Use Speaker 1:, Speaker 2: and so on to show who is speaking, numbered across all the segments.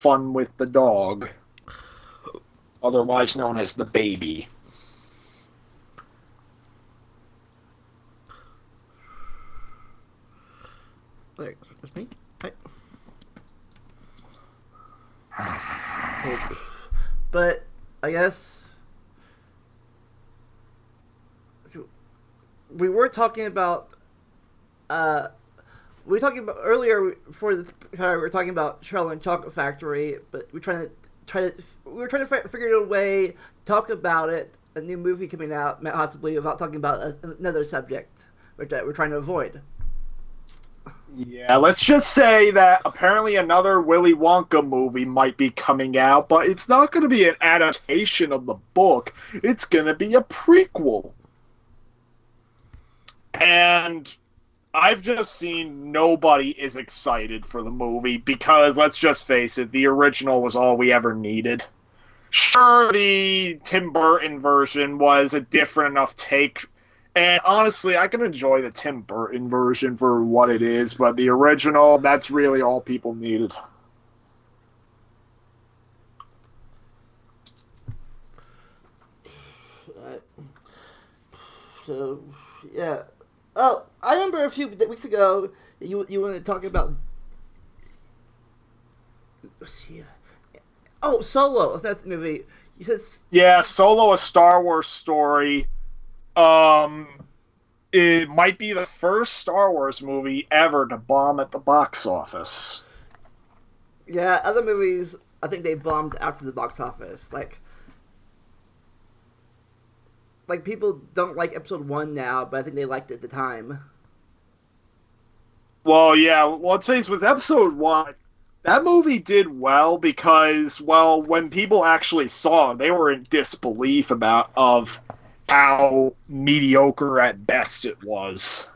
Speaker 1: fun with the dog, otherwise known as the baby.
Speaker 2: There, it's me. Right. So, but I guess we were talking about. We were talking about earlier before the sorry, we were talking about Charlie and Chocolate Factory, but we were trying to figure out a way to talk about it. A new movie coming out, possibly without talking about another subject, which we're trying to avoid.
Speaker 1: Yeah, let's just say that apparently another Willy Wonka movie might be coming out, but it's not going to be an adaptation of the book. It's going to be a prequel. And I've just seen nobody is excited for the movie because, let's just face it, the original was all we ever needed. Sure, the Tim Burton version was a different enough take. And honestly, I can enjoy the Tim Burton version for what it is, but the original, that's really all people needed.
Speaker 2: So, yeah. Oh, I remember a few weeks ago you wanted to talk about. Oh, Solo. Is that the movie? You said.
Speaker 1: Yeah, Solo, a Star Wars story. It might be the first Star Wars movie ever to bomb at the box office.
Speaker 2: Yeah, other movies, I think they bombed after the box office. Like people don't like Episode 1 now, but I think they liked it at the time.
Speaker 1: Well, yeah, let's face it, with Episode 1, that movie did well because, well, when people actually saw it, they were in disbelief of how mediocre at best it was.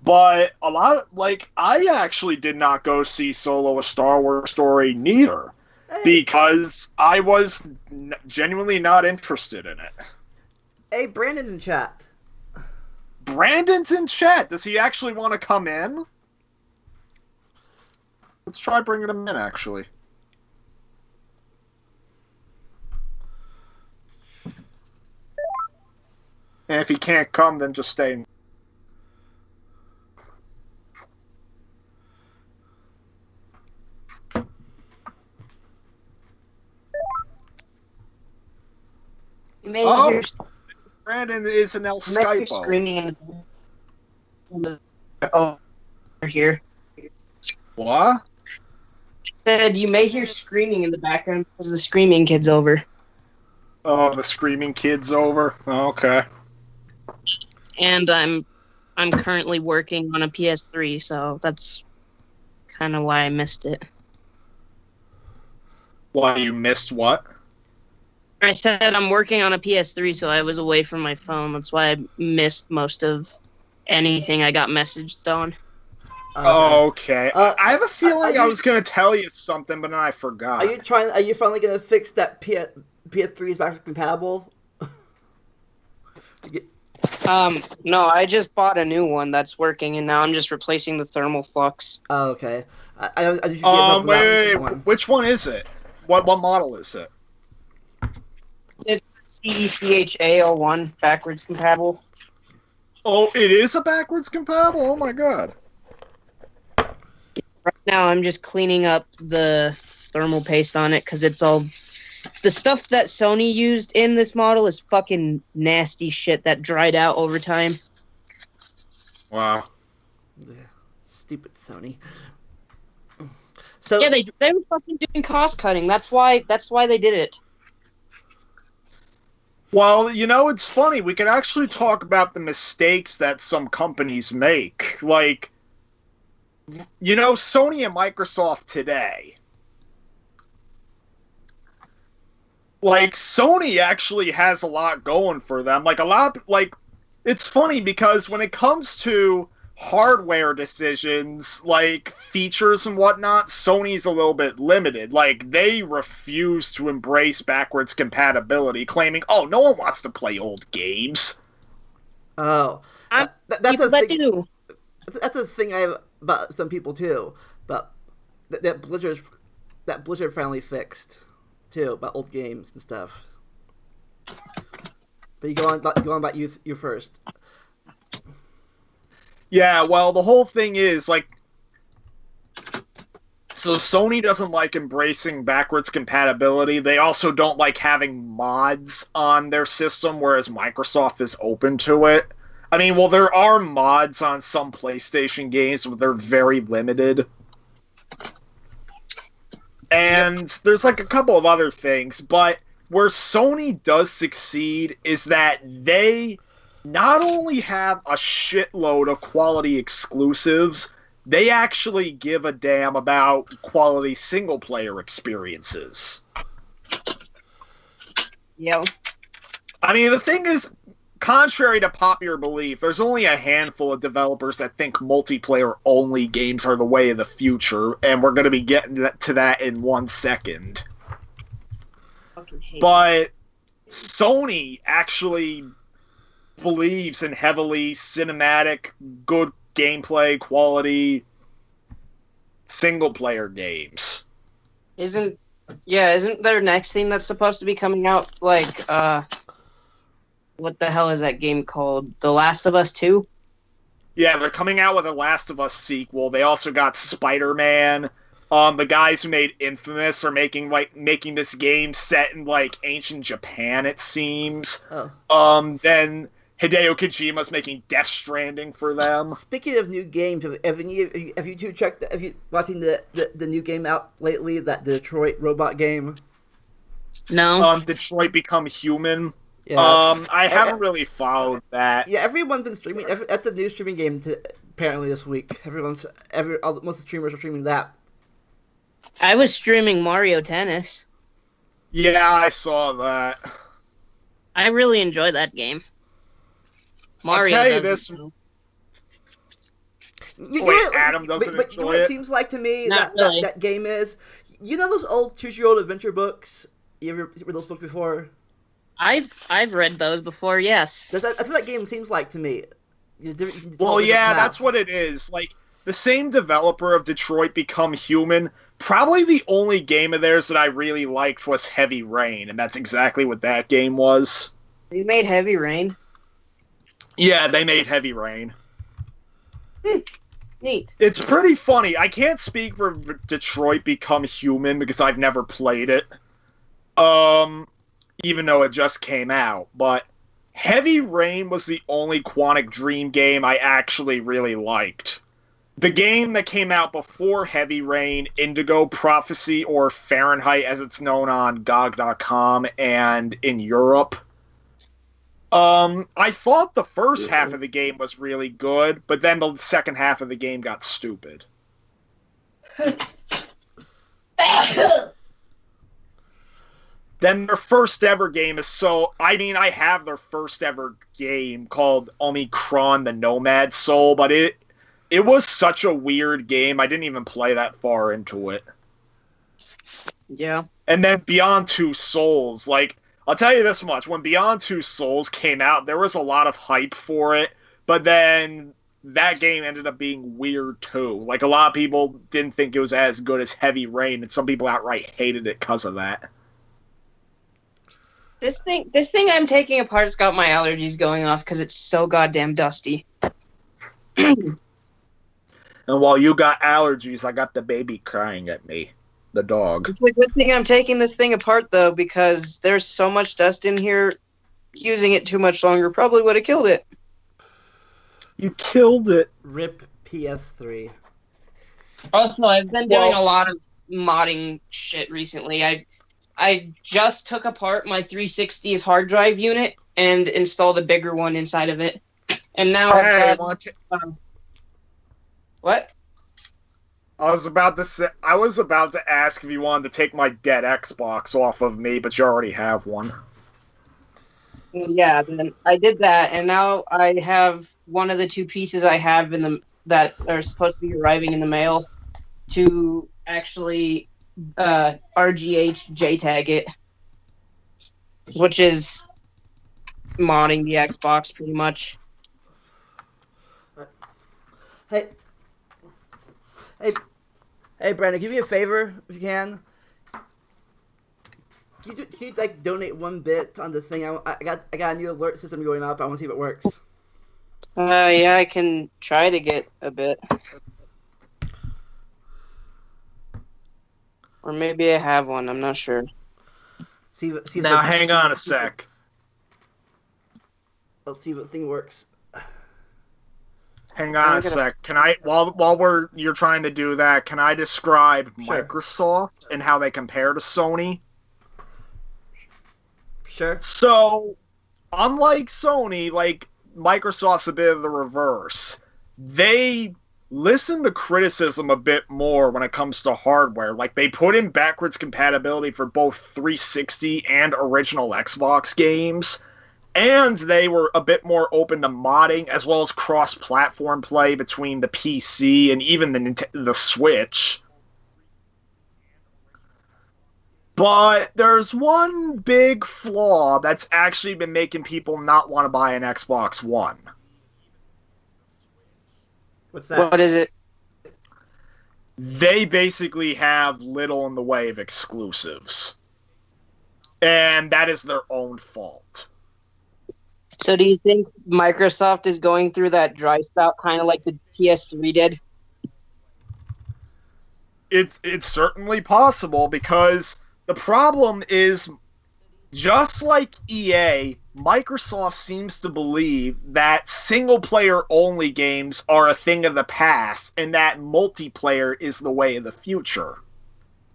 Speaker 1: But a lot I actually did not go see Solo, a Star Wars story neither, because I was genuinely not interested in it.
Speaker 2: Hey, Brandon's in chat.
Speaker 1: Brandon's in chat. Does he actually want to come in? Let's try bringing him in, actually. And if he can't come, then just stay. Brandon is an El Skypo.
Speaker 3: Screaming in the over here.
Speaker 1: What?
Speaker 3: I said you may hear screaming in the background because the screaming kid's over.
Speaker 1: Oh, the screaming kid's over. Oh, okay.
Speaker 3: And I'm currently working on a PS3, so that's kind of why I missed it.
Speaker 1: Why, you missed what?
Speaker 3: I said I'm working on a PS3, so I was away from my phone. That's why I missed most of anything I got messaged on.
Speaker 1: Okay. I have a feeling I was going to tell you something, but then I forgot.
Speaker 2: Are you finally going to fix that PS3 is backwards compatible?
Speaker 3: No, I just bought a new one that's working, and now I'm just replacing the thermal flux.
Speaker 2: Oh, okay. I just gave up
Speaker 1: wait. Which one is it? What model is it?
Speaker 3: It's CECHA01 backwards compatible.
Speaker 1: Oh, it is a backwards compatible? Oh my god.
Speaker 3: Right now, I'm just cleaning up the thermal paste on it because it's all. The stuff that Sony used in this model is fucking nasty shit that dried out over time.
Speaker 1: Wow.
Speaker 2: Yeah, stupid Sony. So
Speaker 3: yeah, they were fucking doing cost cutting. That's why they did it.
Speaker 1: Well, it's funny. We can actually talk about the mistakes that some companies make. Like, Sony and Microsoft today. Like, Sony actually has a lot going for them. It's funny because when it comes to hardware decisions, like features and whatnot, Sony's a little bit limited. Like, they refuse to embrace backwards compatibility, claiming, oh, no one wants to play old games.
Speaker 2: Oh. That's a thing. That's a thing about some people too. But that Blizzard finally fixed too about old games and stuff. But you go on about you first.
Speaker 1: Yeah, well, the whole thing is like, so Sony doesn't like embracing backwards compatibility. They also don't like having mods on their system, whereas Microsoft is open to it. I mean, well, there are mods on some PlayStation games, but they're very limited. And there's like a couple of other things, but where Sony does succeed is that they not only have a shitload of quality exclusives, they actually give a damn about quality single-player experiences.
Speaker 3: Yeah.
Speaker 1: I mean, the thing is, contrary to popular belief, there's only a handful of developers that think multiplayer-only games are the way of the future, and we're going to be getting to that in 1 second. But Sony actually believes in heavily cinematic, good gameplay, quality, single-player games.
Speaker 3: Isn't their next thing that's supposed to be coming out, like, what the hell is that game called? The Last of Us 2?
Speaker 1: Yeah, they're coming out with a Last of Us sequel. They also got Spider-Man. The guys who made Infamous are making this game set in, like, ancient Japan, it seems.
Speaker 2: Oh.
Speaker 1: Then Hideo Kojima's making Death Stranding for them.
Speaker 2: Speaking of new games, have you two checked? Have you watching the new game out lately? That Detroit robot game.
Speaker 3: No.
Speaker 1: Detroit Become Human.
Speaker 2: Yeah.
Speaker 1: I haven't really followed that.
Speaker 2: Yeah, everyone's been streaming. That's the new streaming game apparently this week. Most of the streamers are streaming that.
Speaker 3: I was streaming Mario Tennis.
Speaker 1: Yeah, I saw that.
Speaker 3: I really enjoy that game. Mario
Speaker 1: I'll tell you
Speaker 3: doesn't.
Speaker 1: Wait, Adam doesn't
Speaker 2: but
Speaker 1: enjoy
Speaker 2: what it
Speaker 1: it?
Speaker 2: seems like to me
Speaker 3: Not really.
Speaker 2: that game is, you know those old choose-your-own adventure books? You ever read those books before?
Speaker 3: I've read those before, yes.
Speaker 2: That's what that game seems like to me.
Speaker 1: Well, yeah, that's what it is. Like, the same developer of Detroit Become Human, probably the only game of theirs that I really liked was Heavy Rain, and that's exactly what that game was.
Speaker 3: You made Heavy Rain?
Speaker 1: Yeah, they made Heavy Rain.
Speaker 3: Neat.
Speaker 1: It's pretty funny. I can't speak for Detroit Become Human because I've never played it. Even though it just came out. But Heavy Rain was the only Quantic Dream game I actually really liked. The game that came out before Heavy Rain, Indigo Prophecy, or Fahrenheit as it's known on GOG.com and in Europe, I thought the first half of the game was really good, but then the second half of the game got stupid. Then their first ever game is I have their first ever game called Omicron the Nomad Soul, but it was such a weird game, I didn't even play that far into it.
Speaker 3: Yeah.
Speaker 1: And then Beyond Two Souls, like, I'll tell you this much, when Beyond Two Souls came out, there was a lot of hype for it, but then that game ended up being weird too. Like, a lot of people didn't think it was as good as Heavy Rain, and some people outright hated it because of that.
Speaker 3: This thing I'm taking apart's got my allergies going off because it's so goddamn dusty.
Speaker 1: And while you got allergies, I got the baby crying at me. The dog.
Speaker 3: It's a good thing I'm taking this thing apart, though, because there's so much dust in here, using it too much longer probably would have killed it.
Speaker 1: You killed it.
Speaker 2: RIP PS3.
Speaker 3: Also, I've been doing a lot of modding shit recently. I just took apart my 360's hard drive unit and installed a bigger one inside of it. And now I've got... What?
Speaker 1: I was about to ask if you wanted to take my dead Xbox off of me, but you already have one.
Speaker 3: Yeah, then I did that, and now I have one of the two pieces I have that are supposed to be arriving in the mail to actually RGH JTAG it, which is modding the Xbox pretty much.
Speaker 2: Hey, Hey, hey, Brandon, can you do me a favor if you can? Can you like donate 1 bit on the thing? I got a new alert system going up. I want to see if it works.
Speaker 3: Yeah, I can try to get a bit. Or maybe I have one. I'm not sure.
Speaker 2: See if
Speaker 1: Now, hang on a sec.
Speaker 2: Let's see if the thing works.
Speaker 1: Hang on a sec. Can I, while you're trying to do that, can I describe Microsoft and how they compare to Sony?
Speaker 2: Sure.
Speaker 1: So, unlike Sony, like, Microsoft's a bit of the reverse. They listen to criticism a bit more when it comes to hardware. Like, they put in backwards compatibility for both 360 and original Xbox games, and they were a bit more open to modding, as well as cross-platform play between the PC and even the Switch. But there's one big flaw that's actually been making people not want to buy an Xbox One.
Speaker 2: What's that?
Speaker 3: What is it?
Speaker 1: They basically have little in the way of exclusives. And that is their own fault.
Speaker 3: So do you think Microsoft is going through that dry spout kind of like the PS3 did?
Speaker 1: It's certainly possible, because the problem is, just like EA, Microsoft seems to believe that single-player only games are a thing of the past and that multiplayer is the way of the future.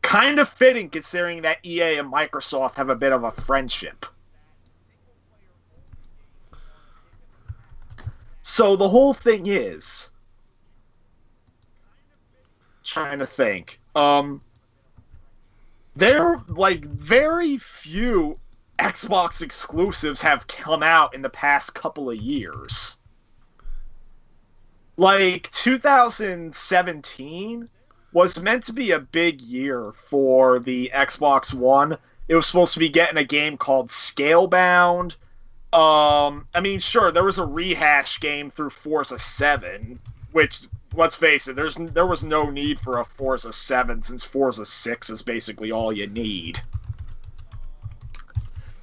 Speaker 1: Kind of fitting, considering that EA and Microsoft have a bit of a friendship. So the whole thing is, trying to think, there, like, very few Xbox exclusives have come out in the past couple of years. Like, 2017 was meant to be a big year for the Xbox One. It was supposed to be getting a game called Scalebound. I mean, sure, there was a rehash game through Forza 7, which, let's face it, there was no need for a Forza 7, since Forza 6 is basically all you need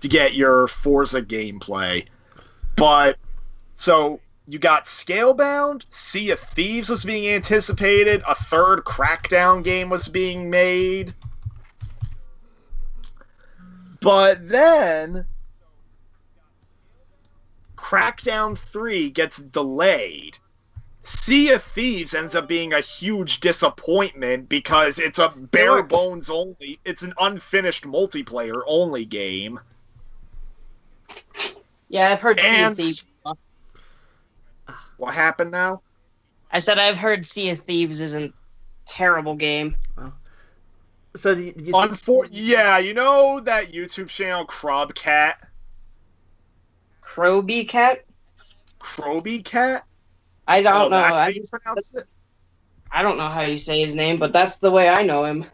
Speaker 1: to get your Forza gameplay. But, so, you got Scalebound, Sea of Thieves was being anticipated, a third Crackdown game was being made. But then Crackdown 3 gets delayed. Sea of Thieves ends up being a huge disappointment because it's a bare bones only, it's an unfinished multiplayer only game.
Speaker 3: Yeah, I've heard Sea of Thieves.
Speaker 1: What happened now?
Speaker 3: I said I've heard Sea of Thieves is a terrible game.
Speaker 2: Wow. So did you
Speaker 1: yeah, you know that YouTube channel Crobcat?
Speaker 3: Croby Cat?
Speaker 1: Croby Cat?
Speaker 3: I don't know.
Speaker 1: That's how you pronounce it?
Speaker 3: I don't know how you say his name, but that's the way I know him.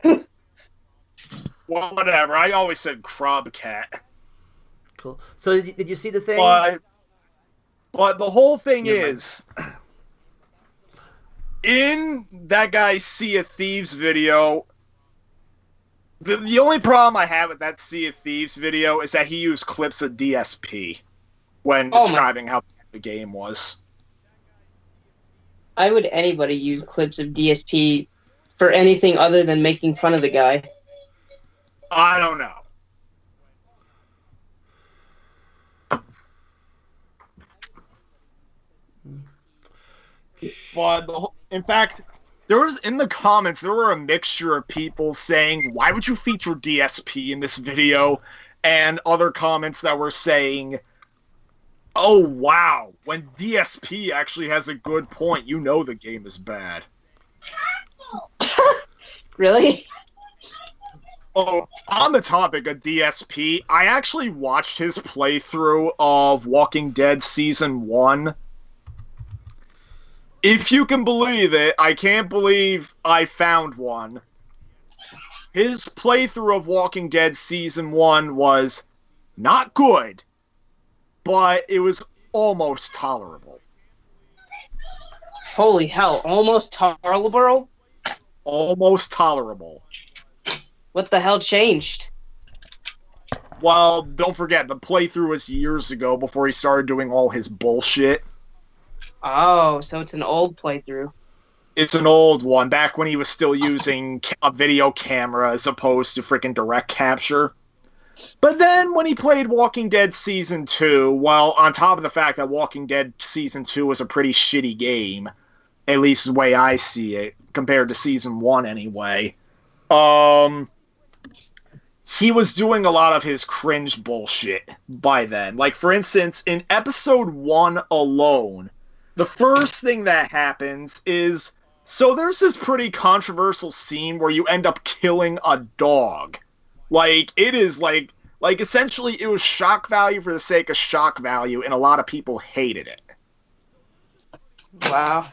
Speaker 1: Well, whatever. I always said Crobcat.
Speaker 2: Cool. So did you see the thing?
Speaker 1: But the whole thing is, in that guy's Sea of Thieves video, the only problem I have with that Sea of Thieves video is that he used clips of DSP when describing how bad the game was.
Speaker 3: Why would anybody use clips of DSP for anything other than making fun of the guy?
Speaker 1: I don't know. But in fact, there was, in the comments, there were a mixture of people saying, why would you feature DSP in this video? And other comments that were saying, oh wow, when DSP actually has a good point, you know the game is bad.
Speaker 3: Really?
Speaker 1: Oh, on the topic of DSP, I actually watched his playthrough of Walking Dead Season 1. If you can believe it, I can't believe I found one. His playthrough of Walking Dead Season 1 was not good, but it was almost tolerable.
Speaker 3: Holy hell, almost tolerable?
Speaker 1: almost tolerable.
Speaker 3: What the hell changed?
Speaker 1: Well, don't forget, the playthrough was years ago before he started doing all his bullshit.
Speaker 3: Oh, so it's an old playthrough.
Speaker 1: It's an old one, back when he was still using a video camera as opposed to freaking direct capture. But then when he played Walking Dead Season 2, well, on top of the fact that Walking Dead Season 2 was a pretty shitty game, at least the way I see it, compared to Season 1 anyway, he was doing a lot of his cringe bullshit by then. Like, for instance, in Episode 1 alone, the first thing that happens is, so there's this pretty controversial scene where you end up killing a dog. Like, it is like essentially it was shock value for the sake of shock value, and a lot of people hated it.
Speaker 3: Wow.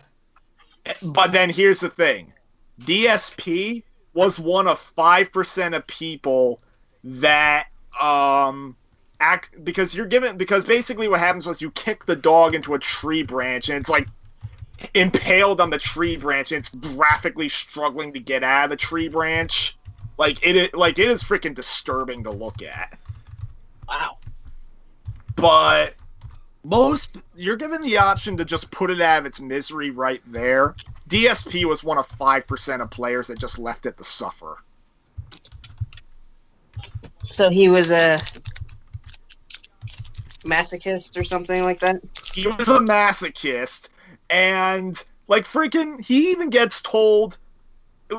Speaker 1: But then here's the thing. DSP was one of 5% of people that because basically what happens was you kick the dog into a tree branch and it's like impaled on the tree branch and it's graphically struggling to get out of the tree branch. It is freaking disturbing to look at.
Speaker 3: Wow.
Speaker 1: But you're given the option to just put it out of its misery right there. DSP was one of 5% of players that just left it to suffer.
Speaker 3: So he was a masochist or something like that?
Speaker 1: He was a masochist, and he even gets told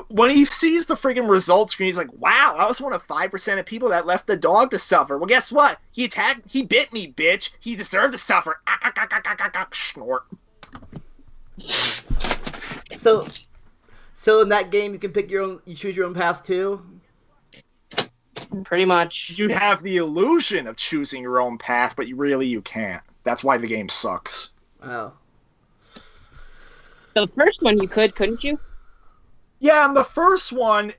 Speaker 1: when he sees the freaking results screen, he's like, wow, I was one of 5% of people that left the dog to suffer. Well, guess what? He bit me, bitch. He deserved to suffer. Snort.
Speaker 2: So in that game, you choose your own path too?
Speaker 3: Pretty much.
Speaker 1: You have the illusion of choosing your own path, but you can't. That's why the game sucks.
Speaker 2: Oh.
Speaker 3: The first one you couldn't you?
Speaker 1: Yeah, and the first one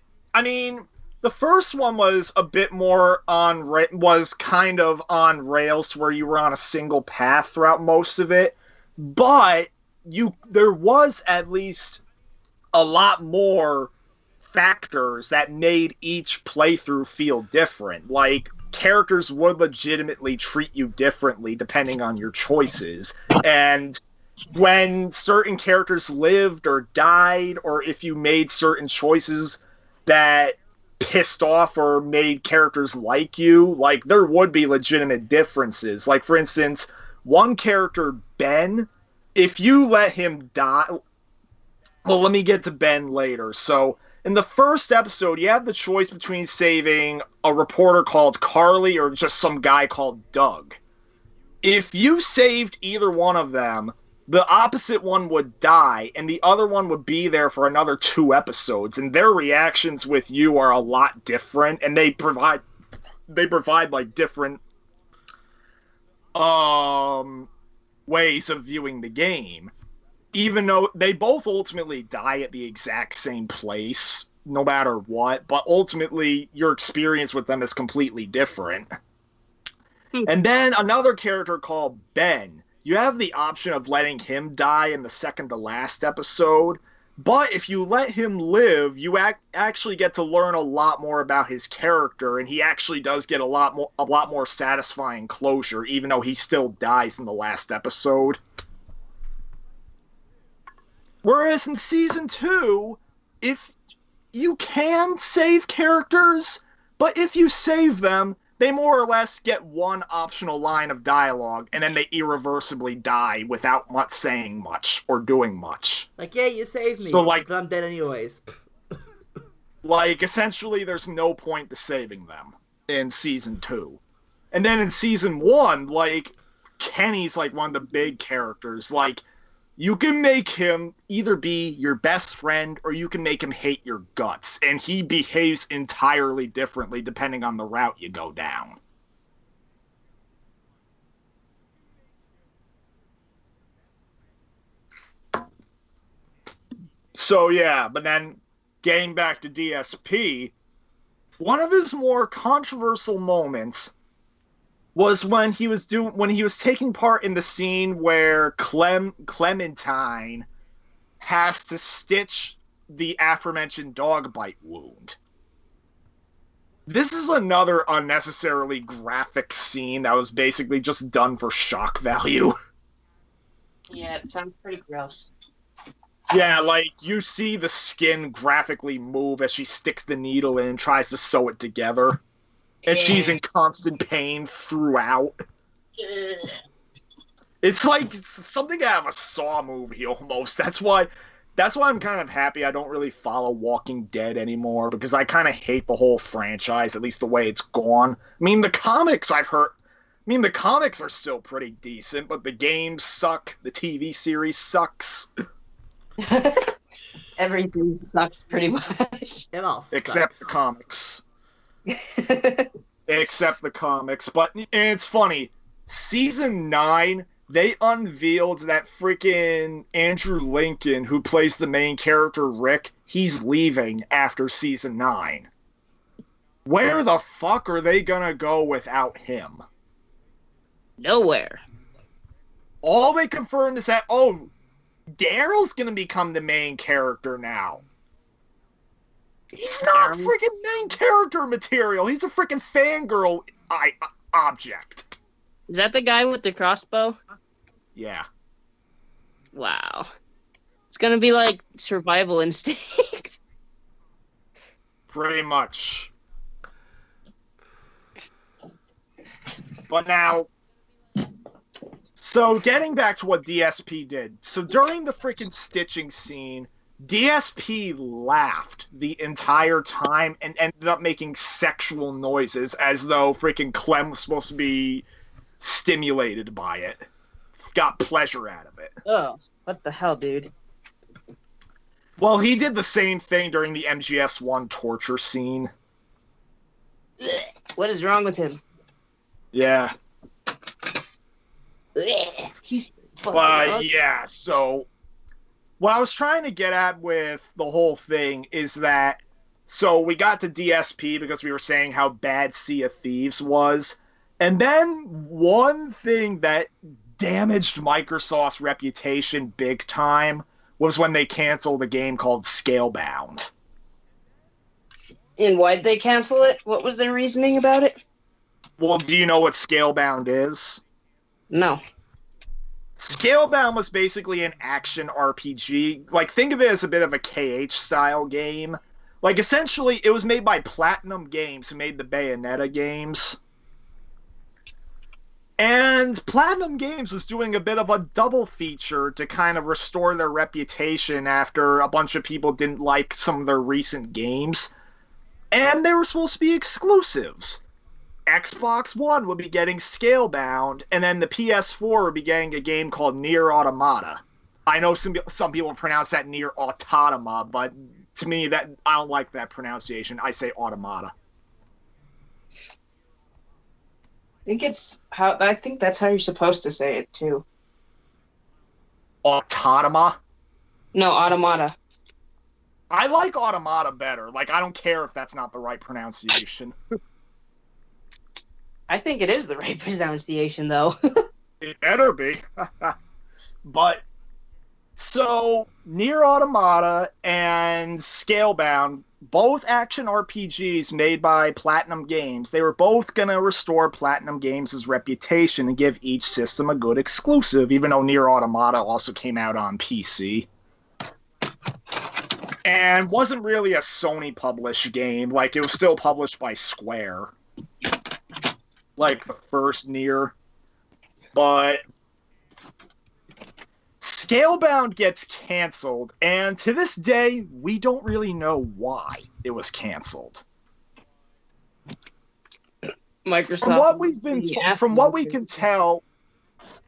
Speaker 1: was a bit more was kind of on rails to where you were on a single path throughout most of it, but there was at least a lot more factors that made each playthrough feel different. Like, characters would legitimately treat you differently depending on your choices, and when certain characters lived or died, or if you made certain choices that pissed off or made characters like you, there would be legitimate differences. Like, for instance, one character, Ben, if you let him die... Well, let me get to Ben later. So, in the first episode, you have the choice between saving a reporter called Carly or just some guy called Doug. If you saved either one of them, the opposite one would die, and the other one would be there for another 2 episodes, and their reactions with you are a lot different, and they provide different ways of viewing the game, even though they both ultimately die at the exact same place, no matter what, but ultimately your experience with them is completely different. And then another character called Ben. You have the option of letting him die in the second to last episode, but if you let him live, you actually get to learn a lot more about his character, and he actually does get a lot more satisfying closure, even though he still dies in the last episode. Whereas in Season 2, if you can save characters, but if you save them, they more or less get one optional line of dialogue, and then they irreversibly die without much saying much or doing much.
Speaker 2: Yeah, you saved me,
Speaker 1: so,
Speaker 2: because I'm dead anyways.
Speaker 1: Essentially, there's no point to saving them in Season 2. And then in Season 1, Kenny's, one of the big characters. You can make him either be your best friend or you can make him hate your guts. And he behaves entirely differently depending on the route you go down. So yeah, but then getting back to DSP, one of his more controversial moments was when he was taking part in the scene where Clementine has to stitch the aforementioned dog bite wound. This is another unnecessarily graphic scene that was basically just done for shock value.
Speaker 3: Yeah, it sounds pretty gross.
Speaker 1: Yeah, like, you see the skin graphically move as she sticks the needle in and tries to sew it together. And she's in constant pain throughout. It's like something out of a Saw movie, almost. That's why I'm kind of happy I don't really follow Walking Dead anymore, because I kind of hate the whole franchise, at least the way it's gone. I mean, the comics the comics are still pretty decent, but the games suck. The TV series sucks.
Speaker 3: Everything sucks pretty much.
Speaker 2: It all sucks.
Speaker 1: Except the comics. Except the comics. But it's funny. Season 9, they unveiled that freaking Andrew Lincoln, who plays the main character, Rick, he's leaving after Season 9. Where the fuck are they gonna go without him?
Speaker 3: Nowhere.
Speaker 1: All they confirmed is that, Daryl's gonna become the main character now. He's not freaking main character material. He's a freaking fangirl object.
Speaker 3: Is that the guy with the crossbow?
Speaker 1: Yeah.
Speaker 3: Wow. It's gonna be like Survival Instinct.
Speaker 1: Pretty much. But now, so getting back to what DSP did. So during the freaking stitching scene, DSP laughed the entire time and ended up making sexual noises as though freaking Clem was supposed to be stimulated by it. Got pleasure out of it.
Speaker 3: Oh, what the hell, dude?
Speaker 1: Well, he did the same thing during the MGS1 torture scene.
Speaker 3: What is wrong with him?
Speaker 1: Yeah.
Speaker 3: He's fucking
Speaker 1: yeah, so what I was trying to get at with the whole thing is that, so we got to DSP because we were saying how bad Sea of Thieves was, and then one thing that damaged Microsoft's reputation big time was when they canceled a game called Scalebound.
Speaker 3: And why'd they cancel it? What was their reasoning about it?
Speaker 1: Well, do you know what Scalebound is?
Speaker 3: No.
Speaker 1: Scalebound was basically an action RPG. Like, think of it as a bit of a KH-style game. Like, essentially, it was made by Platinum Games, who made the Bayonetta games. And Platinum Games was doing a bit of a double feature to kind of restore their reputation after a bunch of people didn't like some of their recent games. And they were supposed to be exclusives. Xbox One would be getting Scalebound, and then the PS4 would be getting a game called Nier Automata. I know some people pronounce that Nier Autotoma, but to me, that I don't like that pronunciation. I say Automata.
Speaker 3: I think that's how you're supposed to say it too.
Speaker 1: Autotoma?
Speaker 3: No, Automata.
Speaker 1: I like Automata better. Like, I don't care if that's not the right pronunciation.
Speaker 3: I think it is the right pronunciation, though.
Speaker 1: It better be. But, so, Nier Automata and Scalebound, both action RPGs made by Platinum Games, they were both going to restore Platinum Games' reputation and give each system a good exclusive, even though Nier Automata also came out on PC. And wasn't really a Sony-published game. Like, it was still published by Square. Like, the first Nier. But Scalebound gets canceled, and to this day, we don't really know why it was canceled.
Speaker 3: Microsoft.
Speaker 1: From what we can tell,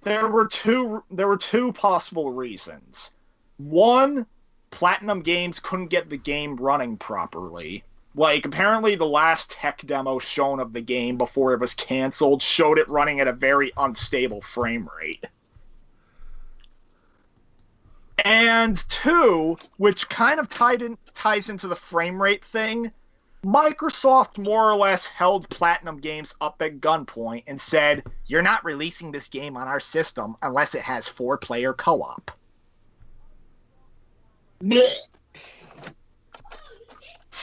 Speaker 1: there were two possible reasons. One, Platinum Games couldn't get the game running properly. Like, apparently the last tech demo shown of the game before it was canceled showed it running at a very unstable frame rate. And two, which kind of ties into the frame rate thing, Microsoft more or less held Platinum Games up at gunpoint and said, "You're not releasing this game on our system unless it has 4-player co-op."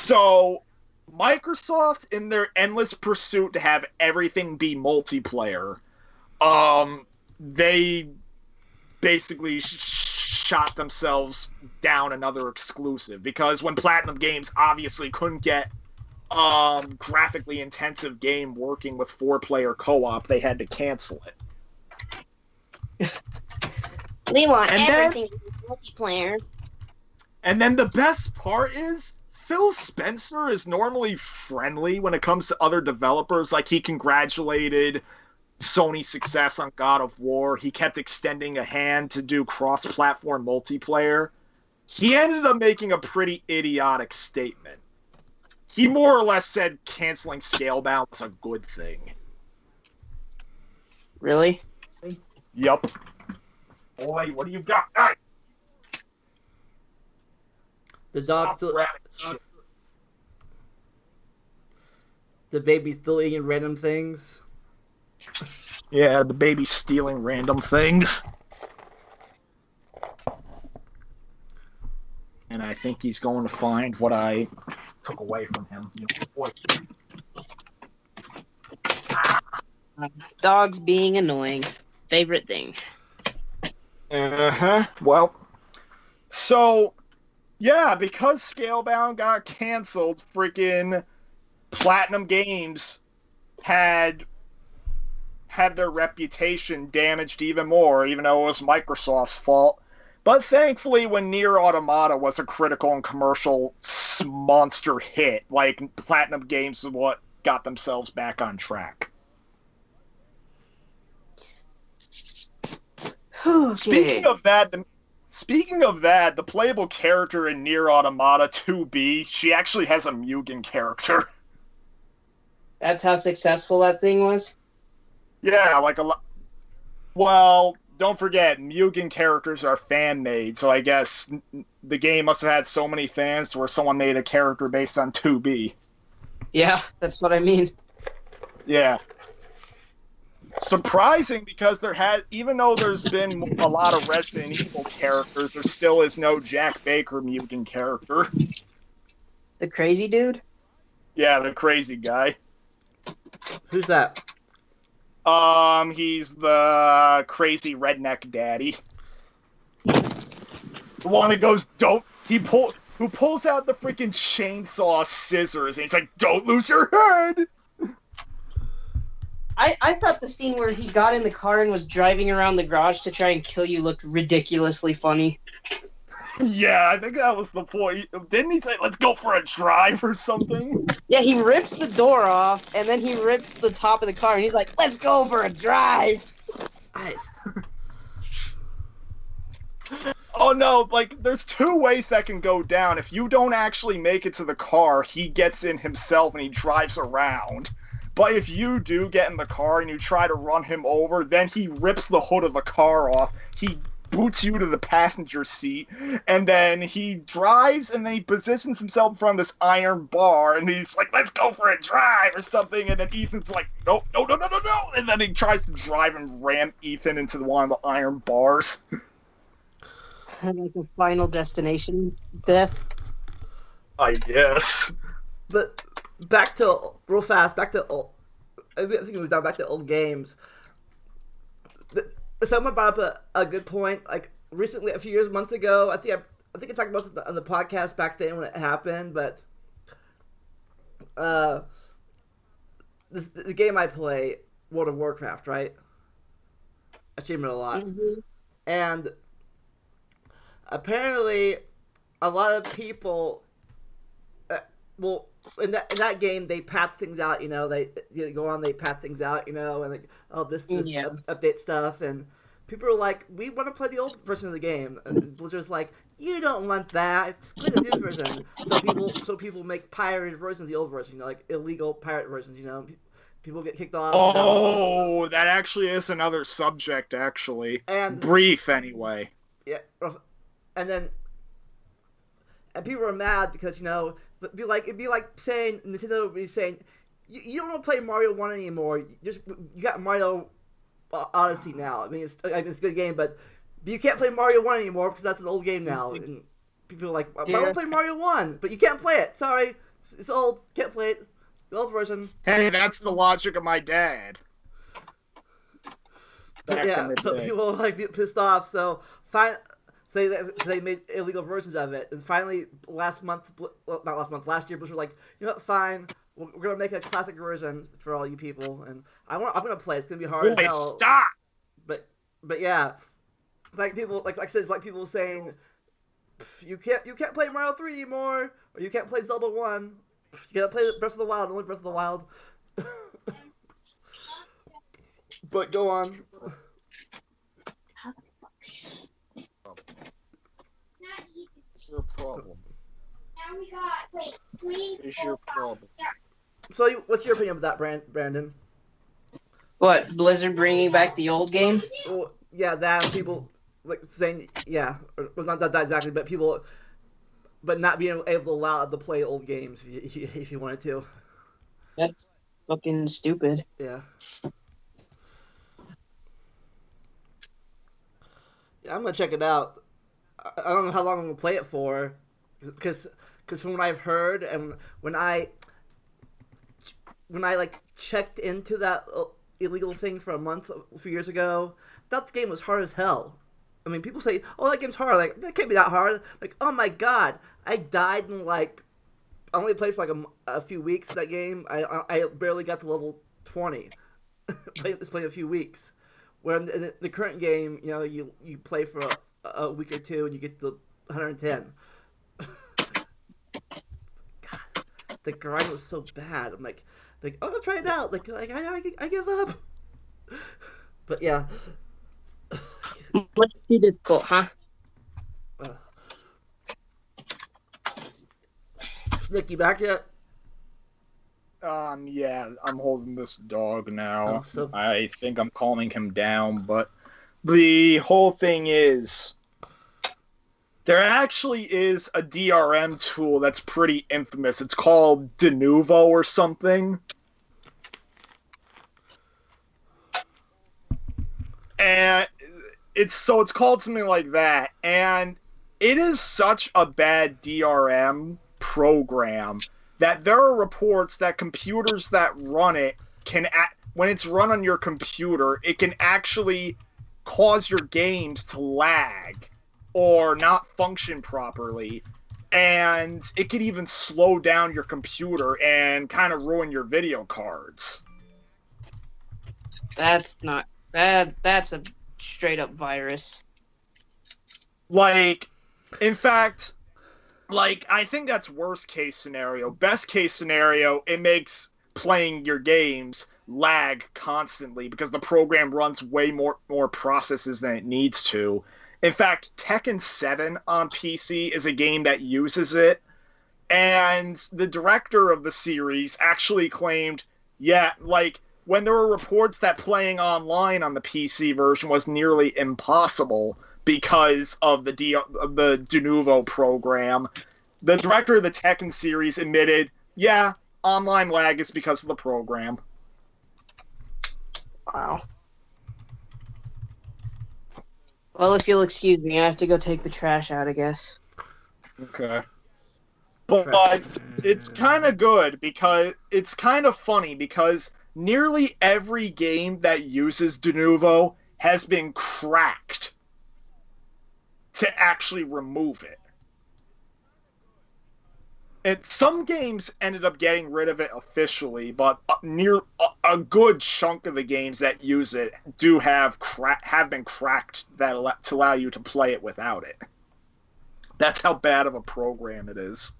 Speaker 1: So, Microsoft, in their endless pursuit to have everything be multiplayer, they basically shot themselves down another exclusive, because when Platinum Games obviously couldn't get graphically intensive game working with 4-player co-op, they had to cancel it.
Speaker 3: They want
Speaker 1: And
Speaker 3: everything to be multiplayer.
Speaker 1: And then the best part is, Phil Spencer is normally friendly when it comes to other developers. Like, he congratulated Sony's success on God of War. He kept extending a hand to do cross-platform multiplayer. He ended up making a pretty idiotic statement. He more or less said canceling Scalebound was a good thing.
Speaker 3: Really?
Speaker 1: Yup. Boy, what do you got? Right.
Speaker 2: The dog still... The baby's still eating random things.
Speaker 1: Yeah, the baby's stealing random things. And I think he's going to find what I took away from him.
Speaker 3: Dogs being annoying. Favorite thing.
Speaker 1: Uh-huh. Well, so, yeah, because Scalebound got canceled, freaking Platinum Games had their reputation damaged even more, even though it was Microsoft's fault. But thankfully, when Nier Automata was a critical and commercial monster hit, like, Platinum Games is what got themselves back on track.
Speaker 3: Okay.
Speaker 1: Speaking of that, the playable character in Nier Automata 2B, she actually has a Mugen character.
Speaker 3: That's how successful that thing was?
Speaker 1: Yeah, like a lot. Well, don't forget, Mugen characters are fan-made, so I guess the game must have had so many fans to where someone made a character based on 2B.
Speaker 3: Yeah, that's what I mean.
Speaker 1: Yeah. Surprising, because even though there's been a lot of Resident Evil characters, there still is no Jack Baker Mugen character.
Speaker 3: The crazy dude?
Speaker 1: Yeah, the crazy guy.
Speaker 2: Who's that?
Speaker 1: He's the crazy redneck daddy. The one that goes, who pulls out the freaking chainsaw scissors, and he's like, "Don't lose your head!"
Speaker 3: I thought the scene where he got in the car and was driving around the garage to try and kill you looked ridiculously funny.
Speaker 1: Yeah, I think that was the point. Didn't he say, "Let's go for a drive" or something?
Speaker 3: Yeah, he rips the door off, and then he rips the top of the car, and he's like, "Let's go for a drive!"
Speaker 2: Nice.
Speaker 1: Oh no, like, there's two ways that can go down. If you don't actually make it to the car, he gets in himself and he drives around. But if you do get in the car and you try to run him over, then he rips the hood of the car off, he boots you to the passenger seat, and then he drives, and then he positions himself in front of this iron bar, and he's like, "Let's go for a drive," or something, and then Ethan's like, "No, no, no, no, no, no," and then he tries to drive and ram Ethan into one of the iron bars.
Speaker 3: Like a Final Destination death.
Speaker 1: I guess.
Speaker 2: But back to I think it was down back to old games. Someone brought up a good point. Like, recently, a few months ago, I think I talked about it on the podcast back then when it happened. But the game I play, World of Warcraft, right? I stream it a lot, and apparently, a lot of people, in that game, they patch things out. They go on, they patch things out. And like, oh, this update stuff, and people are like, "We want to play the old version of the game," and Blizzard's like, "You don't want that. Play the new version." So people make pirated versions of the old version, like illegal pirate versions. People get kicked off.
Speaker 1: Oh, that actually is another subject, actually.
Speaker 2: And
Speaker 1: brief, anyway.
Speaker 2: Yeah, and people are mad because it'd be like saying Nintendo would be saying, you don't want to play Mario 1 anymore. You got Mario Odyssey now. I mean, it's a good game, but you can't play Mario 1 anymore because that's an old game now. And people are like, I want to play Mario 1, but you can't play it. Sorry, It's old. Can't play it. The old version.
Speaker 1: Hey, that's the logic of my dad. Back in the
Speaker 2: so
Speaker 1: day.
Speaker 2: people like get pissed off. So they made illegal versions of it, and finally last year, Blizzard were like, you know what, fine, we're gonna make a classic version for all you people, and I'm gonna play. It's gonna be hard as
Speaker 1: Boy,
Speaker 2: hell.
Speaker 1: stop!
Speaker 2: But yeah, like people like I said, it's like people saying, you can't play Mario 3 anymore, or you can't play Zelda 1. You gotta play Breath of the Wild, only Breath of the Wild. But go on.
Speaker 1: It's your problem. It's your problem.
Speaker 2: So, what's your opinion of that, Brandon?
Speaker 3: What, Blizzard bringing back the old game?
Speaker 2: Well, yeah, that people like saying, yeah, well, not that exactly, but people, but not being able to allow to play old games if you wanted to.
Speaker 3: That's fucking stupid.
Speaker 2: Yeah. Yeah, I'm gonna check it out. I don't know how long I'm gonna play it for, because from what I've heard and when I like checked into that illegal thing for a few years ago, I thought the game was hard as hell. I mean, people say, "Oh, that game's hard." Like, that can't be that hard. Like, oh my god, I died in like I only played for like a few weeks of that game. I barely got to level 20. Playing a few weeks. Where in the current game, you know, you play for a week or two and you get to 110. God, the grind was so bad. I'm like, oh, I'll try it out. Like I give up. But yeah.
Speaker 3: Much too difficult, huh?
Speaker 2: Nick, you back yet?
Speaker 1: Yeah, I'm holding this dog now.
Speaker 2: Oh, so...
Speaker 1: I think I'm calming him down, but the whole thing is, there actually is a DRM tool that's pretty infamous. It's called Denuvo or something. And it's called something like that, and it is such a bad DRM program that there are reports that computers that run it when it's run on your computer, it can actually cause your games to lag or not function properly, and it could even slow down your computer and kind of ruin your video cards.
Speaker 3: That's not bad. That's a straight up virus.
Speaker 1: Like, in fact, like, I think that's worst case scenario. Best case scenario, it makes playing your games lag constantly because the program runs way more processes than it needs to. In fact, Tekken 7 on PC is a game that uses it, and the director of the series actually claimed, yeah, like, when there were reports that playing online on the PC version was nearly impossible because of the Denuvo program, the director of the Tekken series admitted, yeah, online lag is because of the program.
Speaker 3: Wow. Well, if you'll excuse me, I have to go take the trash out, I guess.
Speaker 1: Okay. But it's kind of good because it's kind of funny because nearly every game that uses Denuvo has been cracked to actually remove it. And some games ended up getting rid of it officially, but a good chunk of the games that use it do have been cracked to allow you to play it without it. That's how bad of a program it is.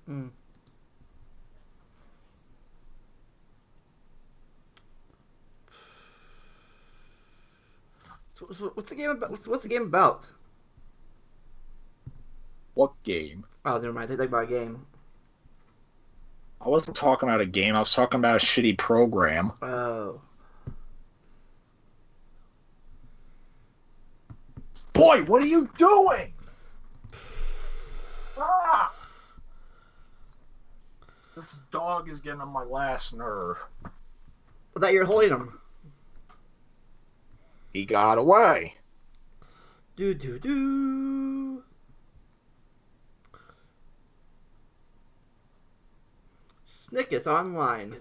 Speaker 2: Hmm. So what's the game about? What's the game about?
Speaker 1: What game?
Speaker 2: Oh, never mind. They're talking about a game.
Speaker 1: I wasn't talking about a game. I was talking about a shitty program.
Speaker 2: Oh.
Speaker 1: Boy, what are you doing? Ah! This dog is getting on my last nerve.
Speaker 2: That you're holding him.
Speaker 1: He got away.
Speaker 2: Do do do. Snick is online.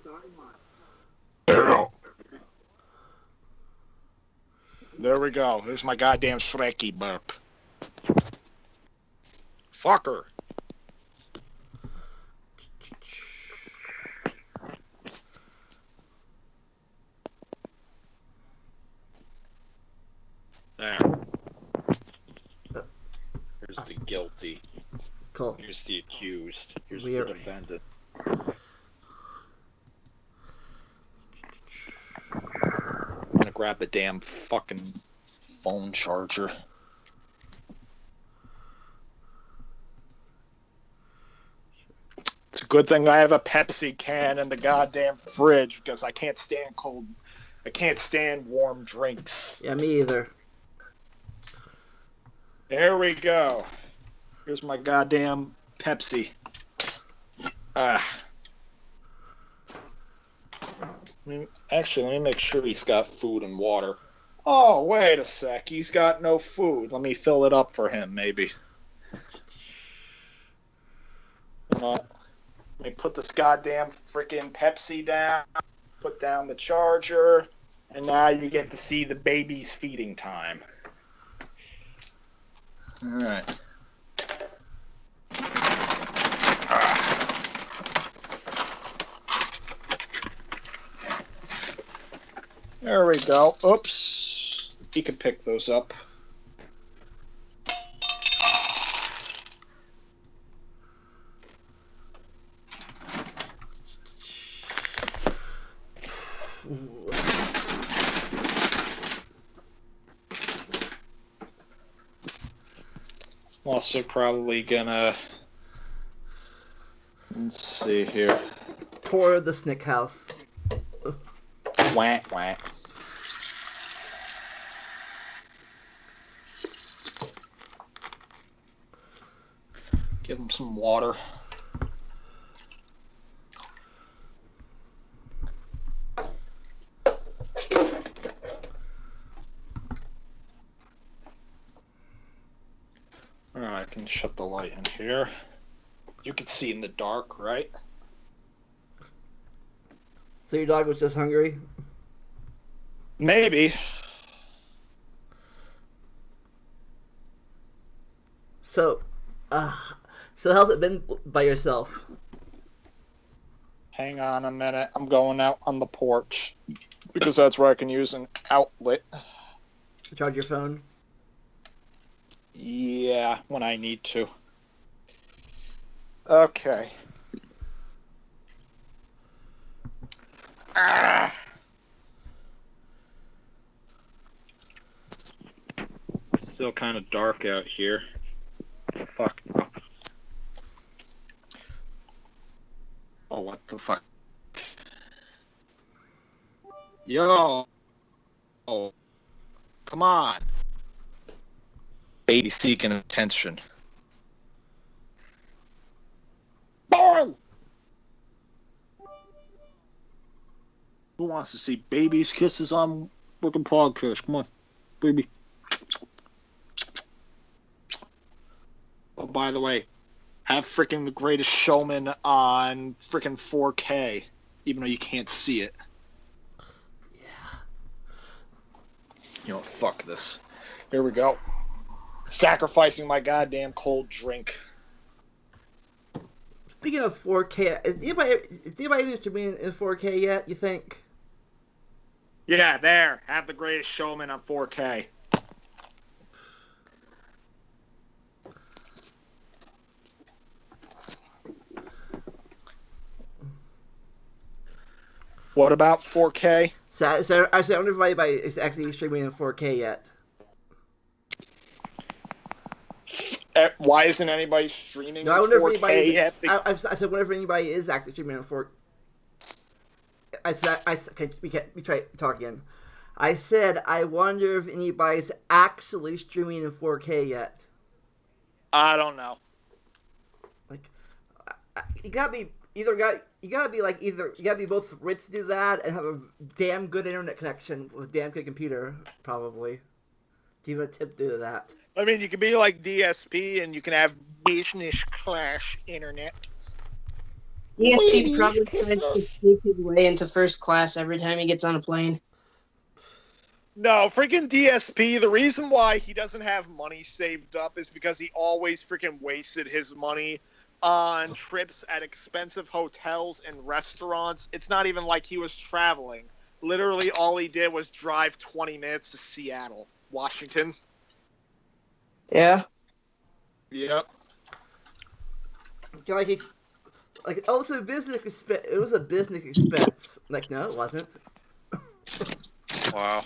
Speaker 1: There we go. There's my goddamn Shrekky burp. Fucker. There. Here's the guilty.
Speaker 2: Cool.
Speaker 1: Here's the accused. Here's
Speaker 2: Weird.
Speaker 1: the defendant. I'm gonna grab the damn fucking phone charger. It's a good thing I have a Pepsi can in the goddamn fridge because I can't stand cold. I can't stand warm drinks.
Speaker 2: Yeah, me either.
Speaker 1: There we go. Here's my goddamn Pepsi. Actually, let me make sure he's got food and water. Oh, wait a sec. He's got no food. Let me fill it up for him, maybe. Let me put this goddamn freaking Pepsi down. Put down the charger. And now you get to see the baby's feeding time. Alright. There we go. Oops. He can pick those up. Also probably gonna... Let's see here.
Speaker 2: Tour of the Snick House.
Speaker 1: Wah, wah. Give him some water. Alright, I can shut the light in here. You can see in the dark, right?
Speaker 2: So your dog was just hungry?
Speaker 1: Maybe.
Speaker 2: So how's it been by yourself?
Speaker 1: Hang on a minute. I'm going out on the porch because that's where I can use an outlet.
Speaker 2: Charge your phone?
Speaker 1: Yeah, when I need to. Okay. It's still kind of dark out here. Fuck. Oh, what the fuck? Yo. Oh. Come on. Baby seeking attention. Boy! Who wants to see babies' kisses on fucking podcast? Come on, baby. Oh, by the way, have freaking The Greatest Showman on freaking 4K, even though you can't see it.
Speaker 2: Yeah.
Speaker 1: You know, fuck this. Here we go. Sacrificing my goddamn cold drink.
Speaker 2: Speaking of 4K, is anybody even streaming in 4K yet, you think?
Speaker 1: Yeah, there. Have The Greatest Showman on 4K. What about 4K?
Speaker 2: So I wonder if anybody is actually streaming in 4K yet.
Speaker 1: Why isn't anybody streaming
Speaker 2: No, I
Speaker 1: in
Speaker 2: wonder
Speaker 1: 4K
Speaker 2: if anybody.
Speaker 1: yet?
Speaker 2: I said, wonder if anybody is actually streaming in 4K. Okay, we try to talk again. I said, I wonder if anybody's actually streaming in 4K you gotta be you gotta be both rich to do that and have a damn good internet connection with a damn good computer, probably. To even attempt to do that.
Speaker 4: I mean, you can be like DSP and you can have business class internet.
Speaker 3: DSP probably tries to sneak his way into first class every time he gets on a plane.
Speaker 4: No, freaking DSP, the reason why he doesn't have money saved up is because he always freaking wasted his money on trips at expensive hotels and restaurants. It's not even like he was traveling. Literally, all he did was drive 20 minutes to Seattle, Washington.
Speaker 3: Yeah.
Speaker 4: Yep.
Speaker 2: Oh, it's a business expense. It was a business expense. Like, no, it wasn't.
Speaker 4: Wow.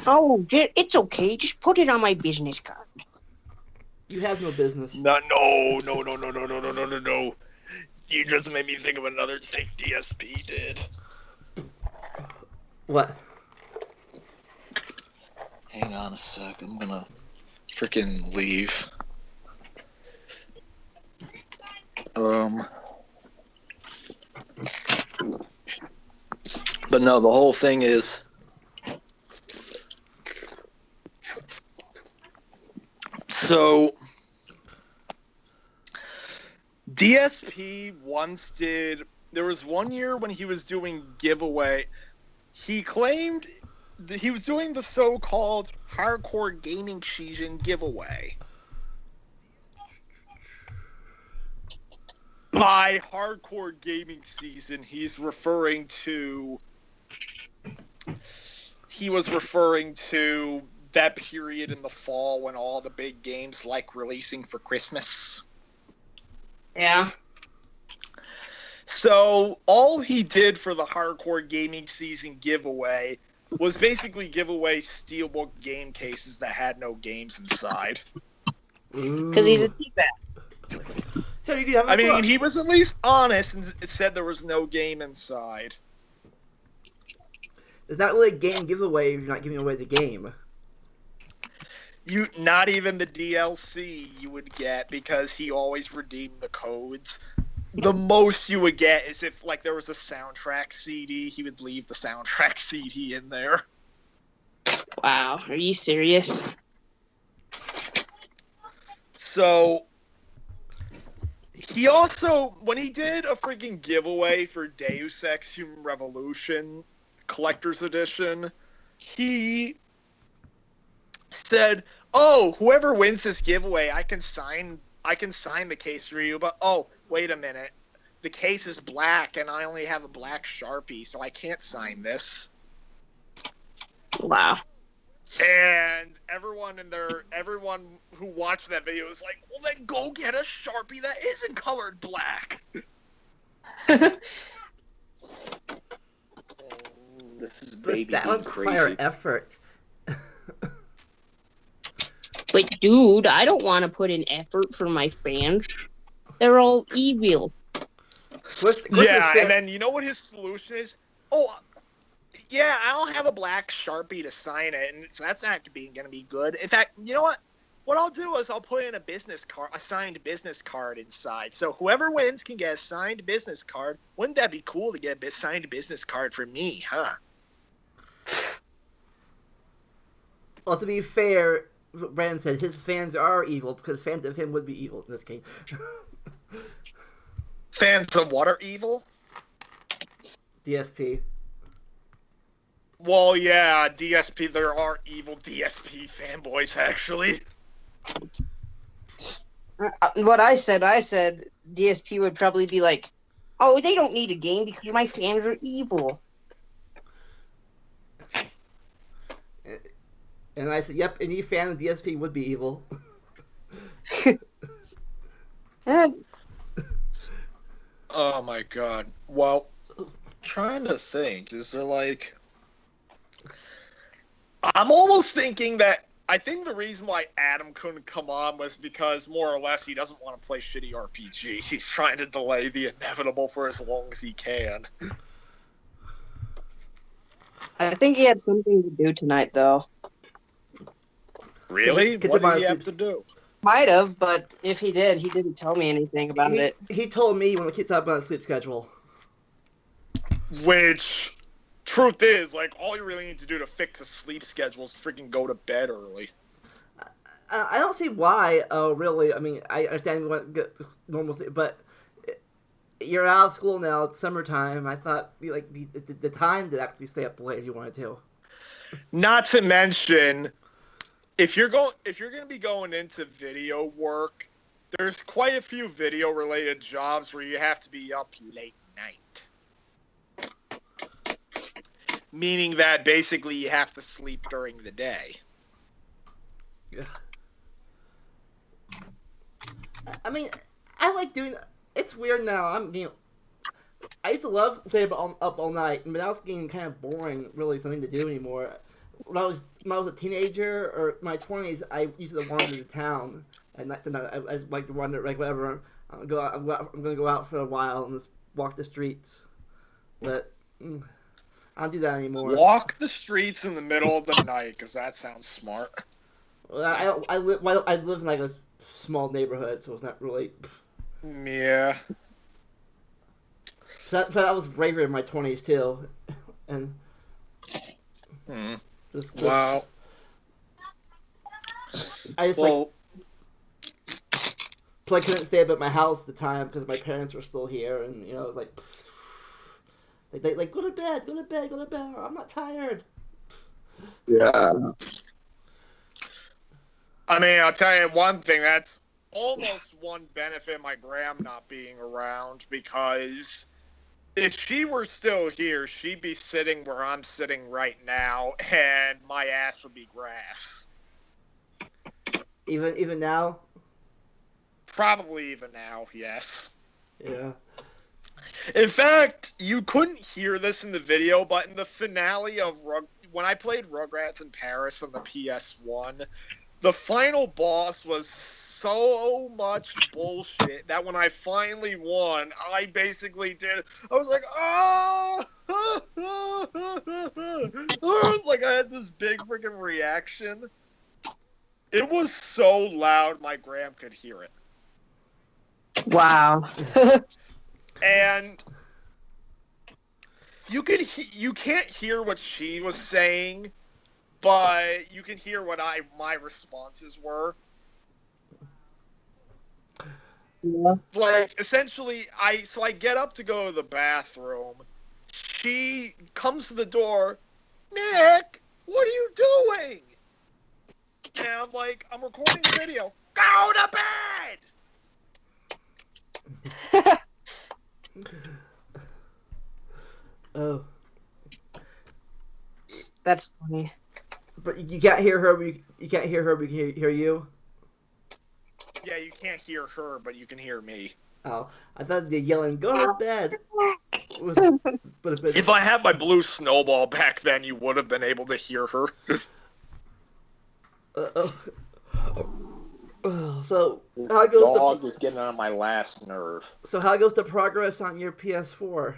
Speaker 3: Oh, it's okay. Just put it on my business card.
Speaker 2: You have no business.
Speaker 4: No. You just made me think of another thing DSP did.
Speaker 2: What?
Speaker 4: Hang on a sec. I'm gonna freaking leave. But no, the whole thing is so DSP once did, there was one year when he was doing giveaway, he claimed that he was doing the so-called hardcore gaming season giveaway. By hardcore gaming season, he was referring to that period in the fall when all the big games like releasing for Christmas.
Speaker 3: Yeah.
Speaker 4: So all he did for the hardcore gaming season giveaway was basically give away steelbook game cases that had no games inside.
Speaker 3: Because he's a teabag.
Speaker 2: Hey, you have
Speaker 4: I mean, he was at least honest and said there was no game inside.
Speaker 2: It's not really a game giveaway if you're not giving away the game.
Speaker 4: Not even the DLC you would get, because he always redeemed the codes. The most you would get is if, like, there was a soundtrack CD, he would leave the soundtrack CD in there.
Speaker 3: Wow, are you serious?
Speaker 4: So, he also, when he did a freaking giveaway for Deus Ex Human Revolution Collector's Edition, he said, "Oh, whoever wins this giveaway, I can sign the case for you, but oh, wait a minute. The case is black and I only have a black Sharpie, so I can't sign this."
Speaker 3: Wow.
Speaker 4: And everyone who watched that video was like, "Well, then go get a Sharpie that isn't colored black." This is baby
Speaker 2: That
Speaker 4: being
Speaker 2: was
Speaker 4: crazy.
Speaker 2: prior effort.
Speaker 3: But dude, I don't want to put in effort for my fans. They're all evil.
Speaker 4: Yeah, and then you know what his solution is? Oh, yeah, I'll have a black Sharpie to sign it, and that's not going to be good. In fact, you know what? What I'll do is I'll put in a signed business card inside. So whoever wins can get a signed business card. Wouldn't that be cool to get a signed business card for me, huh?
Speaker 2: Well, to be fair, Brandon said his fans are evil because fans of him would be evil in this case.
Speaker 4: Fans of what are evil?
Speaker 2: DSP.
Speaker 4: Well, yeah, DSP. There are evil DSP fanboys, actually.
Speaker 3: What I said DSP would probably be like, "Oh, they don't need a game because my fans are evil."
Speaker 2: And I said, yep, any fan of DSP would be evil.
Speaker 4: Oh my god. Well, trying to think, is there like... I'm almost thinking that I think the reason why Adam couldn't come on was because more or less he doesn't want to play shitty RPG. He's trying to delay the inevitable for as long as he can.
Speaker 3: I think he had something to do tonight, though.
Speaker 4: Really?
Speaker 2: Get
Speaker 4: What
Speaker 2: your
Speaker 4: did he have
Speaker 2: sleep.
Speaker 4: to do?
Speaker 3: Might have, but if he did, he didn't tell me anything about it.
Speaker 2: He told me when the kids talk about his sleep schedule.
Speaker 4: Which, truth is, like, all you really need to do to fix a sleep schedule is freaking go to bed early.
Speaker 2: I don't see why. Oh, really? I mean, I understand you want to get normal sleep, but you're out of school now. It's summertime. I thought the time to actually stay up late if you wanted to.
Speaker 4: Not to mention, if you're going to be going into video work, there's quite a few video related jobs where you have to be up late night. Meaning that basically you have to sleep during the day.
Speaker 2: Yeah. I mean, I like doing. It's weird now. I used to love staying up all night, but now it's getting kind of boring. Really, nothing to do anymore. When I was a teenager or my 20s, I used to wander to town, and I like to wander like whatever. I'm gonna go out for a while and just walk the streets, but I don't do that anymore.
Speaker 4: Walk the streets in the middle of the night, because that sounds smart.
Speaker 2: Well, I live in like a small neighborhood, so it's not really.
Speaker 4: Yeah.
Speaker 2: So that was braver in my 20s too, and.
Speaker 4: Wow.
Speaker 2: I just so I couldn't stay up at my house at the time because my parents were still here, and it was like go to bed, I'm not tired.
Speaker 3: Yeah.
Speaker 4: I mean, I'll tell you one thing. That's almost one benefit of my gram not being around, because if she were still here, she'd be sitting where I'm sitting right now, and my ass would be grass.
Speaker 2: Even now?
Speaker 4: Probably even now, yes.
Speaker 2: Yeah.
Speaker 4: In fact, you couldn't hear this in the video, but in the finale of when I played Rugrats in Paris on the PS1, the final boss was so much bullshit that when I finally won, I basically I was like, oh! Like I had this big freaking reaction. It was so loud my gram could hear it.
Speaker 3: Wow.
Speaker 4: And you can't hear what she was saying, but you can hear what my responses were.
Speaker 3: Yeah.
Speaker 4: Like, essentially, I get up to go to the bathroom. She comes to the door. Nick, what are you doing? And I'm like, I'm recording a video. Go to bed!
Speaker 2: Oh.
Speaker 3: That's funny.
Speaker 2: But you can't hear her. You can't hear her. But you can hear you.
Speaker 4: Yeah, you can't hear her, but you can hear me.
Speaker 2: Oh, I thought they're yelling, "Go to bed!"
Speaker 4: If I had my blue snowball back then, you would have been able to hear her.
Speaker 2: So how goes
Speaker 4: dog is getting on my last nerve.
Speaker 2: So how goes the progress on your PS4?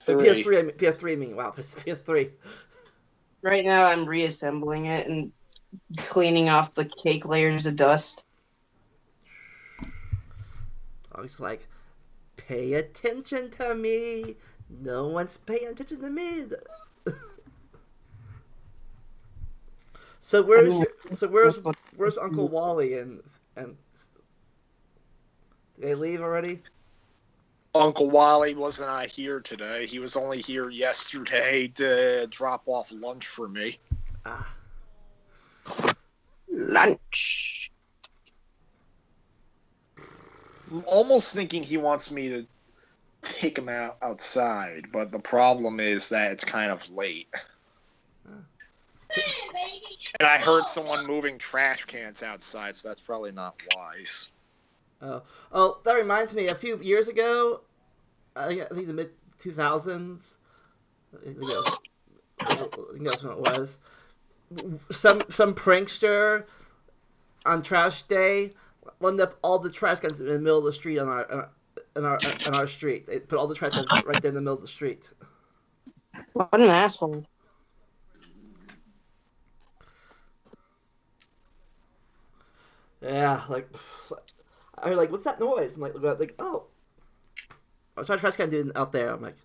Speaker 4: PS3.
Speaker 2: PS3. I mean, wow, PS3.
Speaker 3: Right now, I'm reassembling it and cleaning off the cake layers of dust.
Speaker 2: I was like, pay attention to me. No one's paying attention to me. So where's Uncle Wally and did they leave already?
Speaker 4: Uncle Wally wasn't here today. He was only here yesterday to drop off lunch for me.
Speaker 2: Ah.
Speaker 3: Lunch.
Speaker 4: I'm almost thinking he wants me to take him outside, but the problem is that it's kind of late. And I heard someone moving trash cans outside, so that's probably not wise.
Speaker 2: Oh, that reminds me. A few years ago, I think the mid 2000s. I think that's when it was. Some prankster on trash day lined up all the trash cans in the middle of the street on our street. They put all the trash cans right there in the middle of the street.
Speaker 3: What an asshole.
Speaker 2: Yeah, like, I was like, what's that noise? I'm like, oh. I was trying to trash can dude out there. I'm like,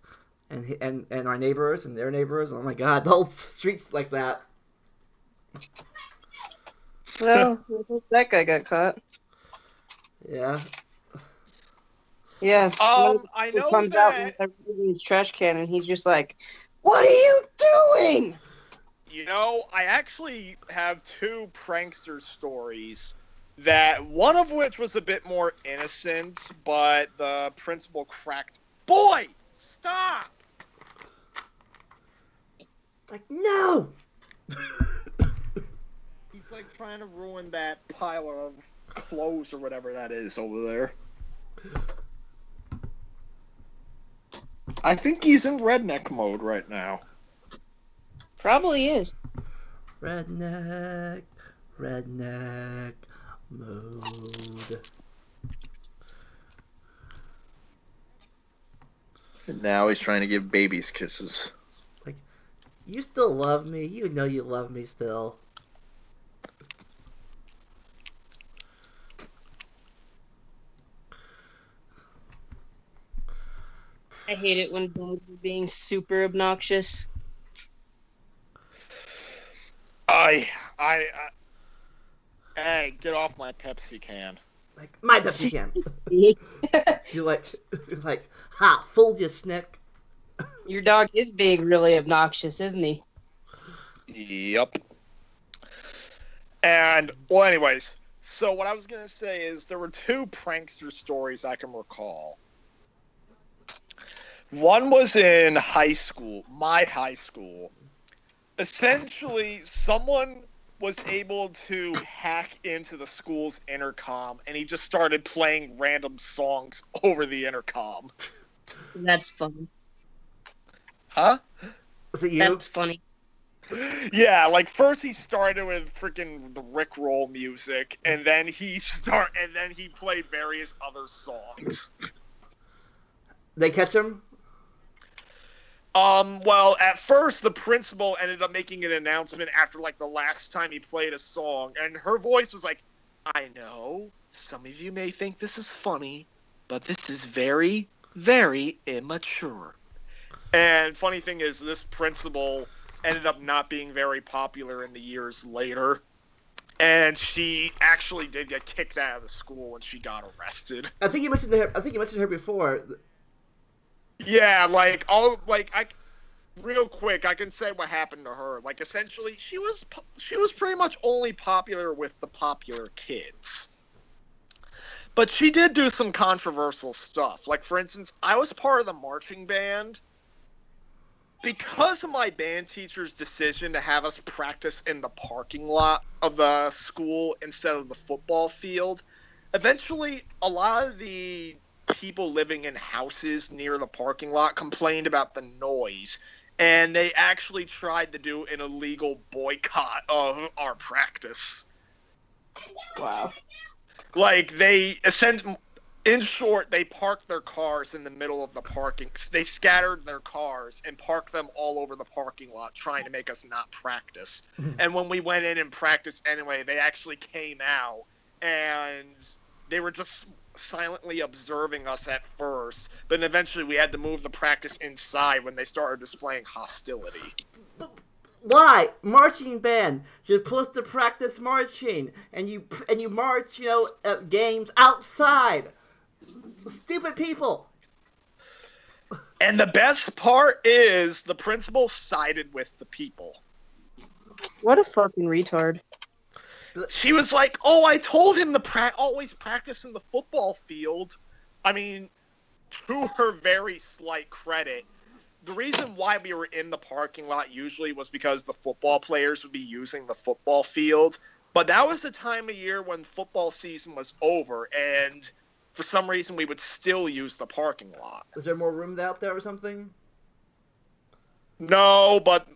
Speaker 2: and our neighbors and their neighbors. Oh my god, the whole street's like that.
Speaker 3: Well, that guy got caught.
Speaker 2: Yeah.
Speaker 3: Yeah.
Speaker 4: I
Speaker 3: He
Speaker 4: know
Speaker 3: comes out
Speaker 4: that.
Speaker 3: with his trash can, and he's just like, "What are you doing?"
Speaker 4: You know, I actually have two prankster stories. That one of which was a bit more innocent, but the principal cracked. Boy, stop!
Speaker 2: Like, no!
Speaker 4: He's like trying to ruin that pile of clothes or whatever that is over there. I think he's in redneck mode right now.
Speaker 3: Probably is.
Speaker 2: Redneck mode.
Speaker 4: And now he's trying to give babies kisses.
Speaker 2: Like, you still love me. You know you love me still.
Speaker 3: I hate it when dogs are being super obnoxious.
Speaker 4: Hey, get off my Pepsi can.
Speaker 2: Like, my Pepsi can. You're like, ha, fooled you, Snick.
Speaker 3: Your dog is being really obnoxious, isn't he?
Speaker 4: Yep. And, well, anyways, so what I was going to say is there were two prankster stories I can recall. One was in high school, my high school. Essentially, someone was able to hack into the school's intercom, and he just started playing random songs over the intercom.
Speaker 3: That's funny.
Speaker 4: Huh?
Speaker 2: Was it you?
Speaker 3: That's funny.
Speaker 4: Yeah, like first he started with freaking the Rickroll music, and then he played various other songs.
Speaker 2: They catch him?
Speaker 4: Well, at first the principal ended up making an announcement after like the last time he played a song, and her voice was like, "I know some of you may think this is funny, but this is very, very immature." And funny thing is, this principal ended up not being very popular in the years later. And she actually did get kicked out of the school when she got arrested.
Speaker 2: I think you mentioned her before.
Speaker 4: Yeah, real quick, I can say what happened to her. Like, essentially, she was pretty much only popular with the popular kids. But she did do some controversial stuff. Like, for instance, I was part of the marching band. Because of my band teacher's decision to have us practice in the parking lot of the school instead of the football field, eventually a lot of the people living in houses near the parking lot complained about the noise, and they actually tried to do an illegal boycott of our practice.
Speaker 3: Wow.
Speaker 4: Like, in short, they parked their cars in the middle of the parking. They scattered their cars and parked them all over the parking lot, trying to make us not practice. And when we went in and practiced anyway, they actually came out, and they were just silently observing us at first. But eventually we had to move the practice inside when they started displaying hostility.
Speaker 2: Why? Marching band. You're supposed to practice marching, and you march, at games outside. Stupid people.
Speaker 4: And the best part is the principal sided with the people.
Speaker 3: What a fucking retard.
Speaker 4: She was like, "Oh, I told him to always practice in the football field." I mean, to her very slight credit, the reason why we were in the parking lot usually was because the football players would be using the football field. But that was the time of year when football season was over, and for some reason we would still use the parking lot.
Speaker 2: Is there more room out there or something?
Speaker 4: No, but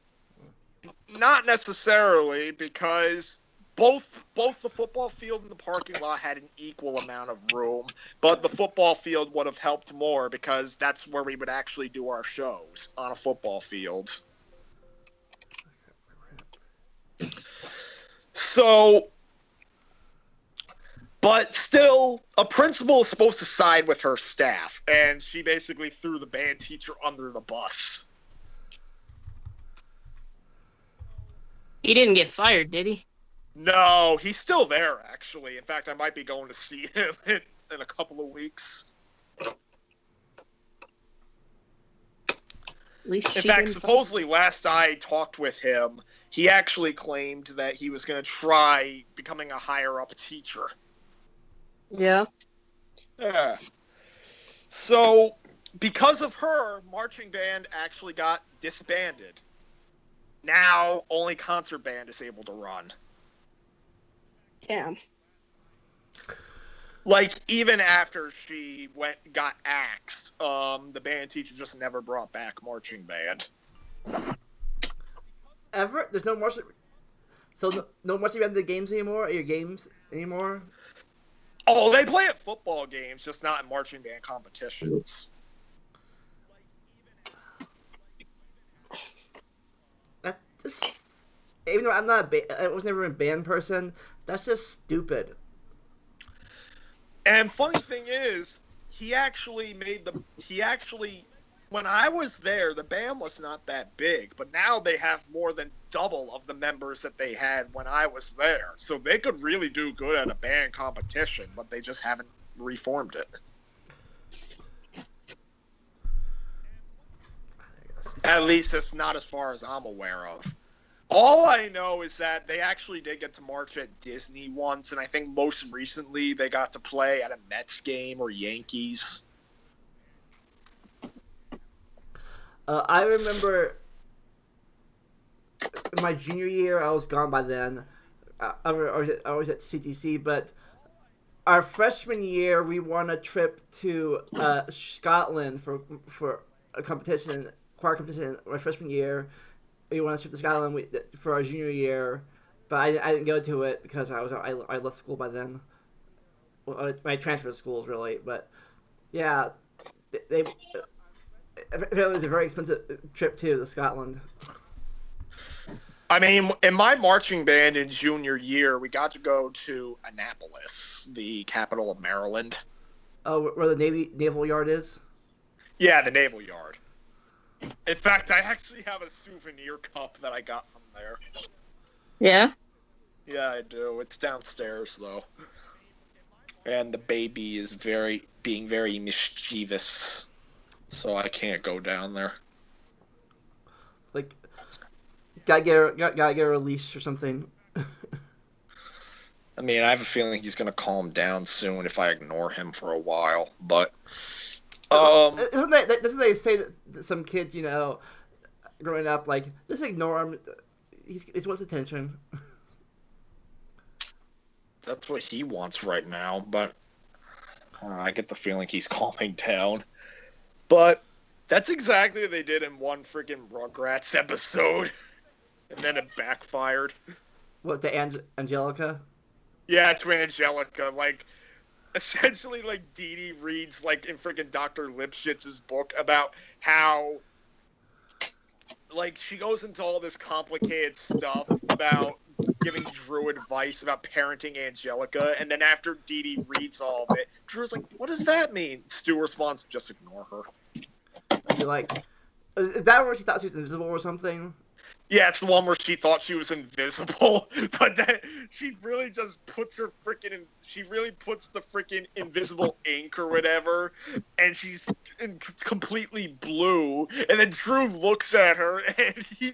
Speaker 4: not necessarily, because both the football field and the parking lot had an equal amount of room, but the football field would have helped more because that's where we would actually do our shows, on a football field. So But still, a principal is supposed to side with her staff, and she basically threw the band teacher under the bus.
Speaker 3: He didn't get fired, did he?
Speaker 4: No, he's still there, actually. In fact, I might be going to see him in a couple of weeks.
Speaker 3: At least
Speaker 4: In
Speaker 3: she
Speaker 4: fact,
Speaker 3: didn't
Speaker 4: supposedly last I talked with him, he actually claimed that he was going to try becoming a higher-up teacher.
Speaker 3: Yeah.
Speaker 4: Yeah. So, because of her, marching band actually got disbanded. Now, only concert band is able to run.
Speaker 3: Damn.
Speaker 4: Like, even after she got axed, the band teacher just never brought back marching band.
Speaker 2: Ever? There's no marching. So no marching band in the games anymore? Or your games anymore?
Speaker 4: Oh, they play at football games, just not in marching band competitions.
Speaker 2: That just, even though I'm not I was never a band person, that's just stupid.
Speaker 4: And funny thing is, when I was there, the band was not that big, but now they have more than double of the members that they had when I was there. So they could really do good at a band competition, but they just haven't reformed it. At least it's not as far as I'm aware of. All I know is that they actually did get to march at Disney once, and I think most recently they got to play at a Mets game or Yankees.
Speaker 2: I remember in my junior year, I was gone by then. I was at TTwC, but our freshman year, we won a trip to Scotland for a competition, choir competition. My freshman year, we won a trip to Scotland for our junior year, but I didn't go to it because I left school by then. Well, I transferred schools really, but yeah, it was a very expensive trip to Scotland.
Speaker 4: I mean, in my marching band in junior year, we got to go to Annapolis, the capital of Maryland.
Speaker 2: Oh, where the naval yard is?
Speaker 4: Yeah, the naval yard. In fact, I actually have a souvenir cup that I got from there.
Speaker 3: Yeah?
Speaker 4: Yeah, I do. It's downstairs, though. And the baby is being very mischievous, so I can't go down there.
Speaker 2: Like, gotta get her a leash or something.
Speaker 4: I mean, I have a feeling he's gonna calm down soon if I ignore him for a while. But
Speaker 2: doesn't they say that some kids, growing up, like, just ignore him? He wants attention.
Speaker 4: That's what he wants right now. But I get the feeling he's calming down. But that's exactly what they did in one freaking Rugrats episode. And then it backfired.
Speaker 2: What, to Angelica?
Speaker 4: Yeah, to Angelica. Like, essentially, like, Dee Dee reads, like, in freaking Dr. Lipschitz's book about how, like, she goes into all this complicated stuff about giving Drew advice about parenting Angelica, and then after Dee Dee reads all of it, Drew's like, what does that mean? Stu responds, just ignore her.
Speaker 2: You're like, is that where she thought she was invisible or something?
Speaker 4: Yeah, it's the one where she thought she was invisible, but then she really just puts the freaking invisible ink or whatever, and she's completely blue, and then Drew looks at her, and he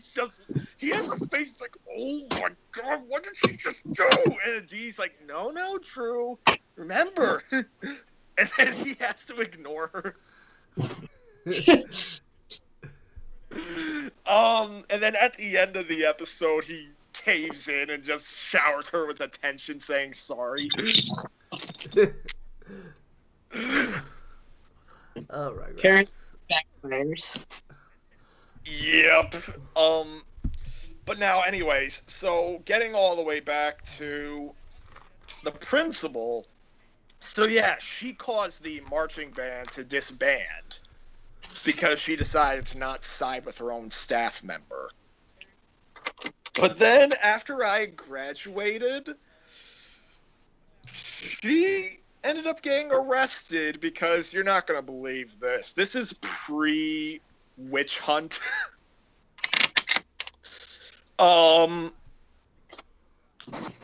Speaker 4: has a face like, oh my god, what did she just do? And Dee's like, no, Drew, remember. And then he has to ignore her. And then at the end of the episode, he caves in and just showers her with attention, saying sorry.
Speaker 2: Oh, right.
Speaker 3: Parents backfires.
Speaker 4: Yep. But now, anyways, so getting all the way back to the principal. So yeah, she caused the marching band to disband because she decided to not side with her own staff member. But then, after I graduated, She ended up getting arrested because you're not going to believe this. This is pre-witch hunt.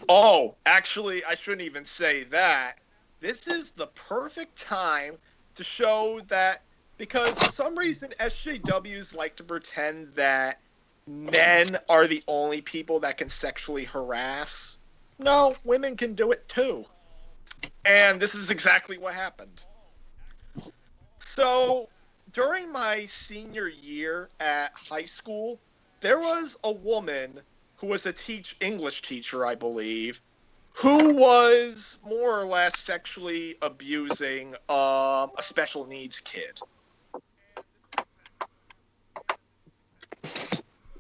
Speaker 4: Oh, actually, I shouldn't even say that. This is the perfect time to show that, because for some reason SJWs like to pretend that men are the only people that can sexually harass. No, women can do it too. And this is exactly what happened. So, during my senior year at high school, there was a woman who was a English teacher, I believe, who was more or less sexually abusing a special needs kid.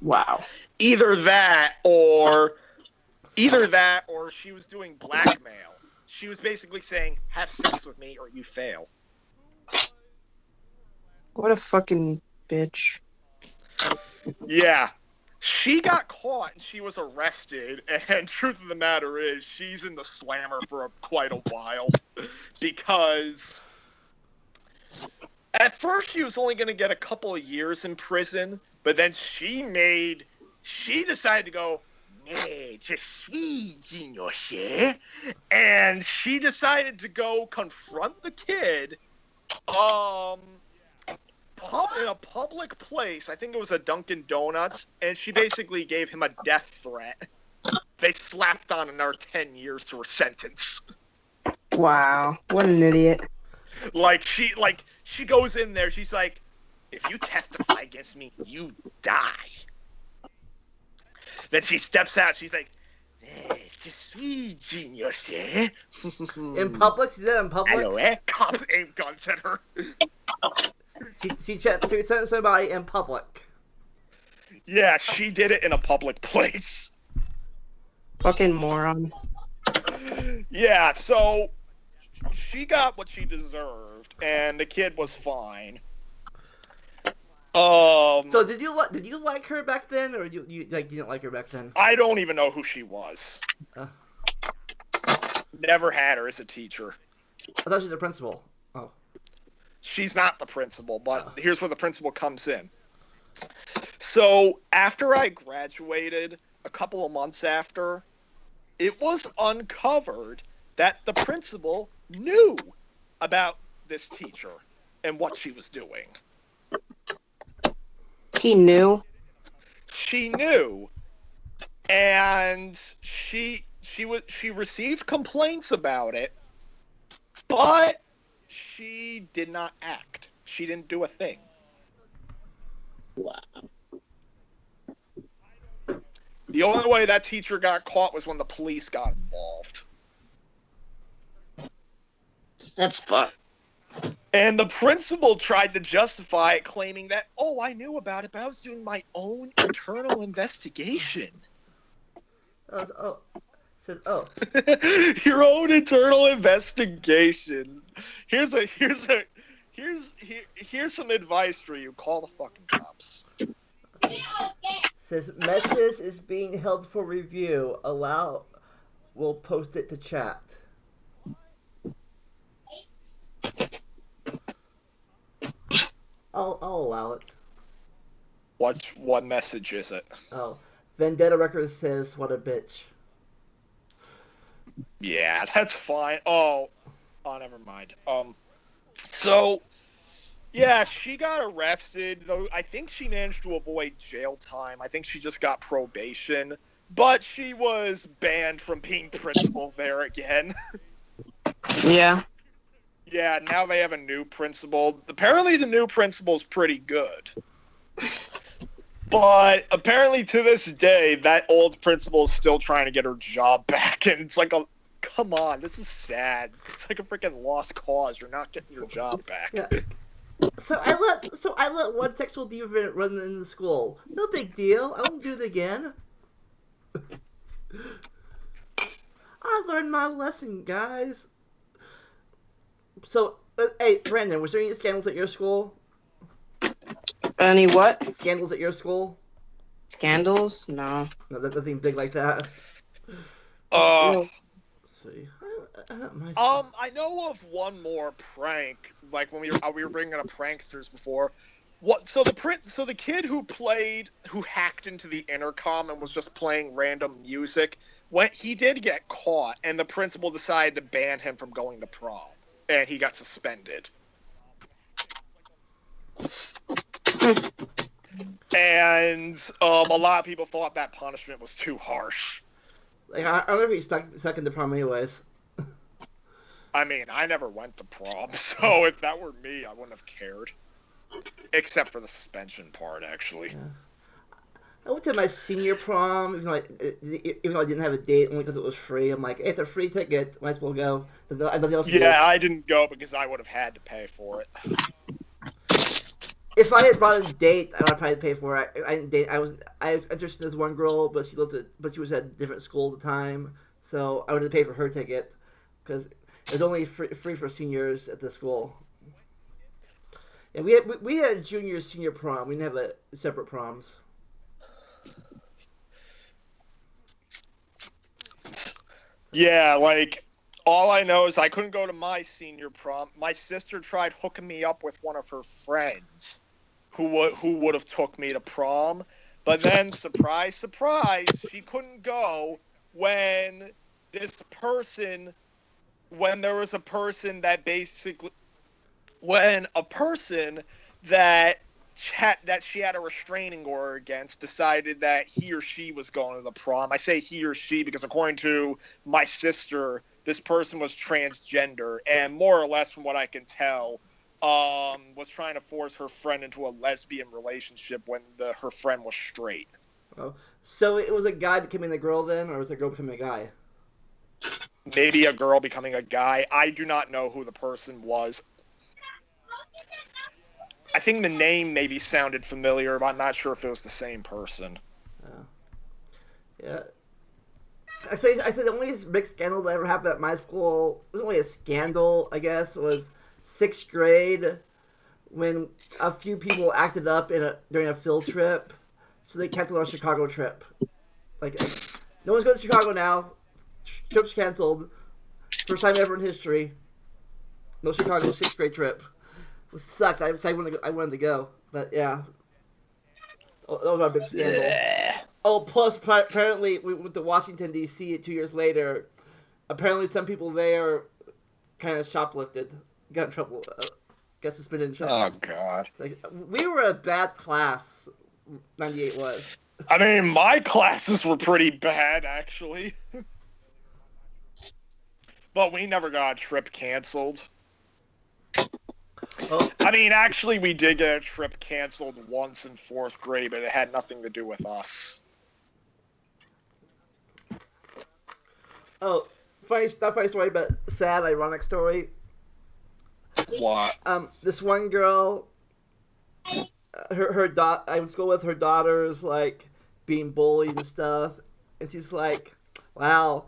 Speaker 3: Wow.
Speaker 4: Either that or she was doing blackmail. She was basically saying, have sex with me or you fail.
Speaker 3: What a fucking bitch.
Speaker 4: Yeah. She got caught and she was arrested, and truth of the matter is, she's in the slammer for quite a while. Because at first she was only going to get a couple of years in prison, but then she decided to go, "Mais, je suis innocent," and she decided to go confront the kid in a public place. I think it was a Dunkin' Donuts, and she basically gave him a death threat. They slapped on another 10 years to her sentence.
Speaker 3: Wow. What an idiot.
Speaker 4: She goes in there, she's like, if you testify against me, you die. Then she steps out, she's like, je suis genius, eh?
Speaker 2: In public? She did it in public?
Speaker 4: Hello, eh? Cops aim guns at her.
Speaker 2: She sent somebody in public.
Speaker 4: Yeah, she did it in a public place.
Speaker 3: Fucking moron.
Speaker 4: Yeah, so she got what she deserved, and the kid was fine.
Speaker 2: So did you like her back then, or you didn't like her back then?
Speaker 4: I don't even know who she was. Never had her as a teacher.
Speaker 2: I thought she was the principal. Oh.
Speaker 4: She's not the principal, but here's where the principal comes in. So after I graduated, a couple of months after, it was uncovered that the principal knew about this teacher and what she was doing.
Speaker 3: He knew?
Speaker 4: She knew. And she received complaints about it, but she did not act. She didn't do a thing.
Speaker 3: Wow.
Speaker 4: The only way that teacher got caught was when the police got involved.
Speaker 3: That's fun.
Speaker 4: And the principal tried to justify it, claiming that, oh, I knew about it, but I was doing my own internal investigation. Your own internal investigation. Here's some advice for you. Call the fucking cops.
Speaker 2: Says message is being held for review. We'll post it to chat. I'll allow it.
Speaker 4: What message is it?
Speaker 2: Oh, Vendetta Records says, "What a bitch."
Speaker 4: Yeah, that's fine. Oh, never mind. So, yeah, she got arrested, though I think she managed to avoid jail time. I think she just got probation, but she was banned from being principal there again.
Speaker 3: Yeah.
Speaker 4: Yeah, now they have a new principal. Apparently the new principal's pretty good. But apparently to this day, that old principal is still trying to get her job back, and it's like come on, this is sad. It's like a freaking lost cause. You're not getting your job back.
Speaker 2: Yeah. So I let one sexual deviant run in the school. No big deal. I won't do it again. I learned my lesson, guys. So, hey, Brandon, was there any scandals at your school?
Speaker 3: Any what?
Speaker 2: Scandals at your school?
Speaker 3: Scandals? No.
Speaker 2: No, nothing big like that.
Speaker 3: No.
Speaker 2: Let's see.
Speaker 4: I know of one more prank, like when we were bringing up pranksters before. What? So the kid who hacked into the intercom and was just playing random music, he did get caught, and the principal decided to ban him from going to prom, and he got suspended. And a lot of people thought that punishment was too harsh.
Speaker 2: Like, I don't know if he's stuck in the prom anyways.
Speaker 4: I mean, I never went to prom, so if that were me, I wouldn't have cared. Except for the suspension part, actually.
Speaker 2: Yeah. I went to my senior prom, even though I didn't have a date, only because it was free. I'm like, hey, it's a free ticket, might as well go. Nothing else to do.
Speaker 4: I didn't go because I would have had to pay for it.
Speaker 2: If I had brought a date, I would probably pay for it. I didn't date. I was interested in this one girl, but she was at a different school at the time, so I would have to pay for her ticket because it was only free for seniors at the school. And we had a junior senior prom. We didn't have separate proms.
Speaker 4: Yeah, like all I know is I couldn't go to my senior prom. My sister tried hooking me up with one of her friends, who would have took me to prom, but then surprise, surprise, she couldn't go when there was a person that she had a restraining order against decided that he or she was going to the prom. I say he or she because according to my sister, this person was transgender and more or less from what I can tell, was trying to force her friend into a lesbian relationship when her friend was straight.
Speaker 2: Oh, so it was a guy becoming a girl then, or was it a girl becoming a guy?
Speaker 4: Maybe a girl becoming a guy. I do not know who the person was. I think the name maybe sounded familiar, but I'm not sure if it was the same person.
Speaker 2: Yeah. I say the only big scandal that ever happened at my school, it was only a scandal, I guess, was 6th grade when a few people acted up during a field trip, so they canceled our Chicago trip. Like no one's going to Chicago now. Trip's canceled. First time ever in history. No Chicago 6th grade trip. It sucked. I wanted to go, but yeah. Oh, that was our big scandal. Oh, plus apparently we went to Washington D.C. 2 years later. Apparently some people there kind of shoplifted, got in trouble, got suspended and
Speaker 4: Oh God!
Speaker 2: Like, we were a bad class. 98 was.
Speaker 4: I mean, my classes were pretty bad actually, but we never got a trip canceled.
Speaker 2: Oh.
Speaker 4: I mean, actually, we did get a trip canceled once in 4th grade, but it had nothing to do with us.
Speaker 2: Oh, not funny story, but sad, ironic story.
Speaker 4: What?
Speaker 2: This one girl, I went to school with her daughters, like, being bullied and stuff, and she's like, wow.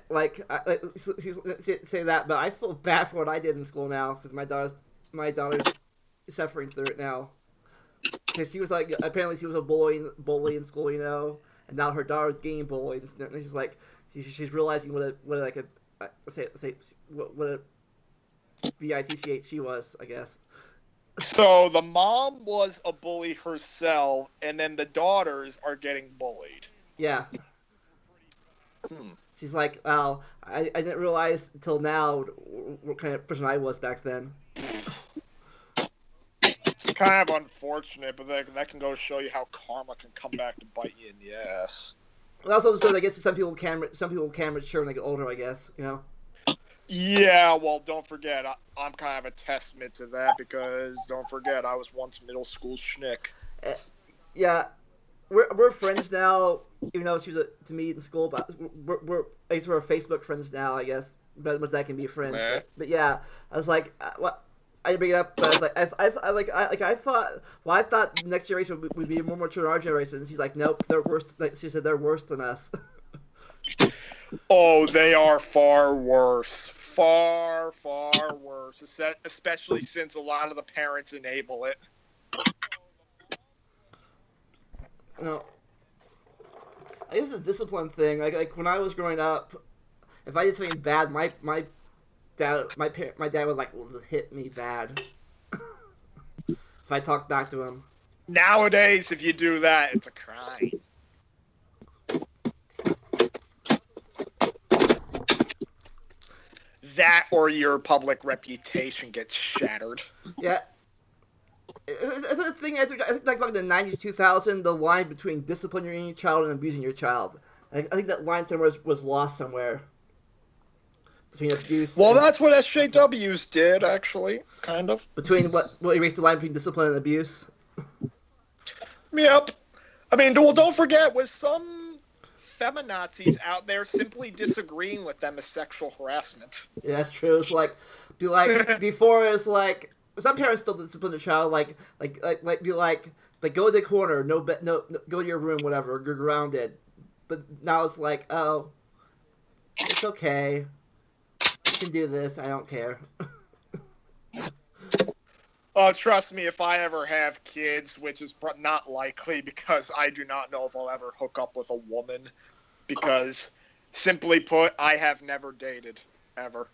Speaker 2: Like, she's say that, but I feel bad for what I did in school now because my daughter's suffering through it now. Because she was like, apparently she was a bully in school, you know, and now her daughter's getting bullied, and she's like, she's realizing what a bitch she was, I guess.
Speaker 4: So the mom was a bully herself, and then the daughters are getting bullied.
Speaker 2: Yeah. She's like, wow, I didn't realize until now what kind of person I was back then.
Speaker 4: It's kind of unfortunate, but that can go to show you how karma can come back to bite you in the ass.
Speaker 2: Well, also, I guess some people can mature when they get older, I guess, you know?
Speaker 4: Yeah, well, don't forget, I'm kind of a testament to that, because don't forget, I was once middle school schnick.
Speaker 2: Yeah, we're friends now, even though she was to me in school, but we're Facebook friends now, I guess. But that can be friends. But yeah, I was like, what? I didn't bring it up, but I was like, I thought next generation would be more mature than our generation. And she's like, nope, they're worse. Like she said, they're worse than us.
Speaker 4: Oh, they are far worse. Far, far worse. Especially since a lot of the parents enable it.
Speaker 2: No, I guess it's a discipline thing. Like when I was growing up, if I did something bad, my dad would like hit me bad if I talked back to him.
Speaker 4: Nowadays, if you do that, it's a crime. That or your public reputation gets shattered.
Speaker 2: Yeah. It's a thing. I think like back in the 90s, 2000, the line between disciplining your child and abusing your child. I think that line somewhere was lost somewhere. Between abuse.
Speaker 4: Well, that's what SJWs did, actually, kind of.
Speaker 2: Between what erased the line between discipline and abuse.
Speaker 4: Yep. I mean, well, don't forget, with some feminazis out there, simply disagreeing with them is sexual harassment.
Speaker 2: Yeah, that's true. It's like, before it's like, some parents still discipline their child, like go to the corner, no, go to your room, whatever, you're grounded. But now it's like, oh, it's okay. You can do this. I don't care.
Speaker 4: Oh, trust me, if I ever have kids, which is not likely because I do not know if I'll ever hook up with a woman. Because, simply put, I have never dated. Ever.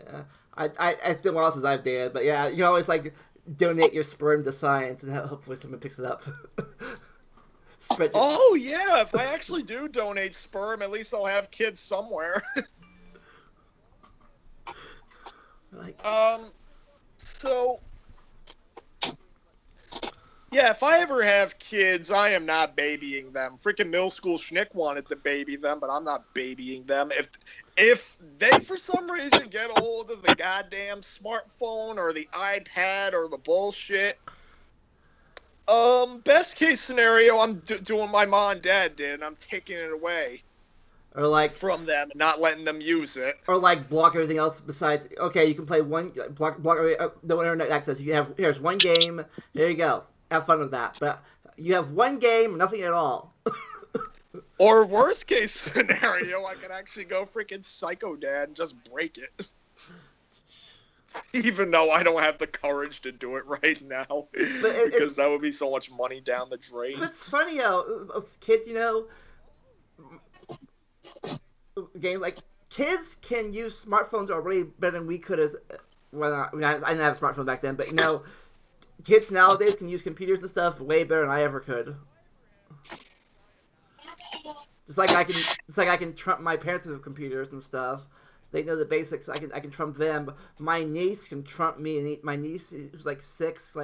Speaker 2: Yeah. It's been a while since I've dated, but yeah, you can always like donate your sperm to science and hopefully someone picks it up.
Speaker 4: Oh yeah, if I actually do donate sperm, at least I'll have kids somewhere. So yeah, if I ever have kids, I am not babying them. Freaking middle school schnick wanted to baby them, but I'm not babying them. If they for some reason get a hold of the goddamn smartphone or the iPad or the bullshit, best case scenario, I'm doing my mom and dad did, and I'm taking it away.
Speaker 2: Or like
Speaker 4: from them and not letting them use it.
Speaker 2: Or like block everything else besides. Okay, you can play one block no internet access. You have here's one game. There you go. Have fun with that. But you have one game, nothing at all.
Speaker 4: Or worst case scenario, I could actually go freaking Psycho Dad and just break it. Even though I don't have the courage to do it right now. Because that would be so much money down the drain.
Speaker 2: But it's funny how kids, game like kids can use smartphones already better than we could as I didn't have a smartphone back then, but kids nowadays can use computers and stuff way better than I ever could. Just like I can trump my parents with computers and stuff. They know the basics. I can trump them. My niece can trump me, and my niece who's like 6,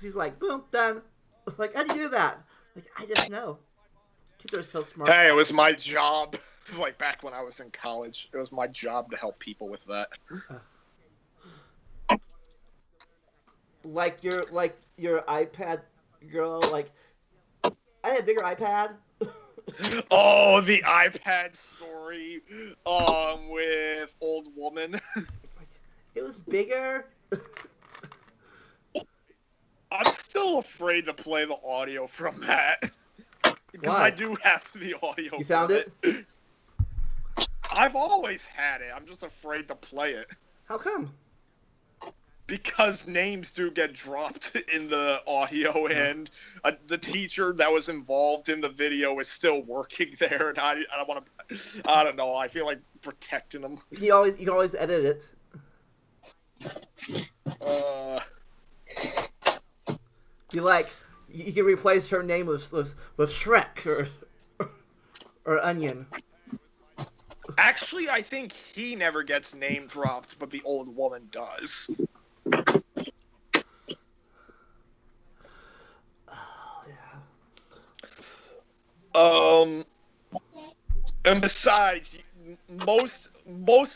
Speaker 2: she's like boom done. Like, how do you do that? Like, I just know. Kids are so smart.
Speaker 4: Hey, it was my job. Like back when I was in college, it was my job to help people with that.
Speaker 2: Like your iPad girl. Like, I had a bigger iPad.
Speaker 4: Oh, the iPad story, with old woman.
Speaker 2: It was bigger.
Speaker 4: I'm still afraid to play the audio from that. Because
Speaker 2: Why?
Speaker 4: I do have the audio.
Speaker 2: You found it?
Speaker 4: I've always had it. I'm just afraid to play it.
Speaker 2: How come?
Speaker 4: Because names do get dropped in the audio, and the teacher that was involved in the video is still working there, and I don't want to. I don't know. I feel like protecting them.
Speaker 2: You can always edit it. You can replace her name with Shrek or Onion.
Speaker 4: Actually, I think he never gets name dropped, but the old woman does.
Speaker 2: Oh, yeah.
Speaker 4: And besides, most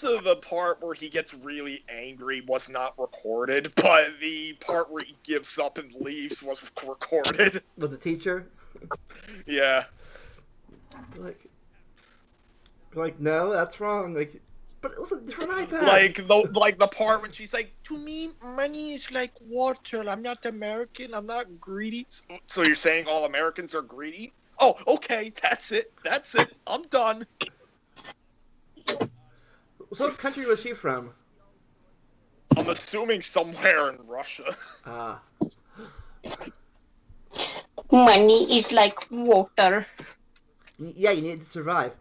Speaker 4: of the part where he gets really angry was not recorded, but the part where he gives up and leaves was recorded.
Speaker 2: With the teacher?
Speaker 4: Yeah.
Speaker 2: Like, no, that's wrong. Like, but it was a different iPad.
Speaker 4: Like the part when she's like, to me, money is like water. I'm not American. I'm not greedy. So you're saying all Americans are greedy? Oh, okay. That's it. I'm done.
Speaker 2: So what country was she from?
Speaker 4: I'm assuming somewhere in Russia.
Speaker 3: Money is like water.
Speaker 2: Yeah, you need to survive.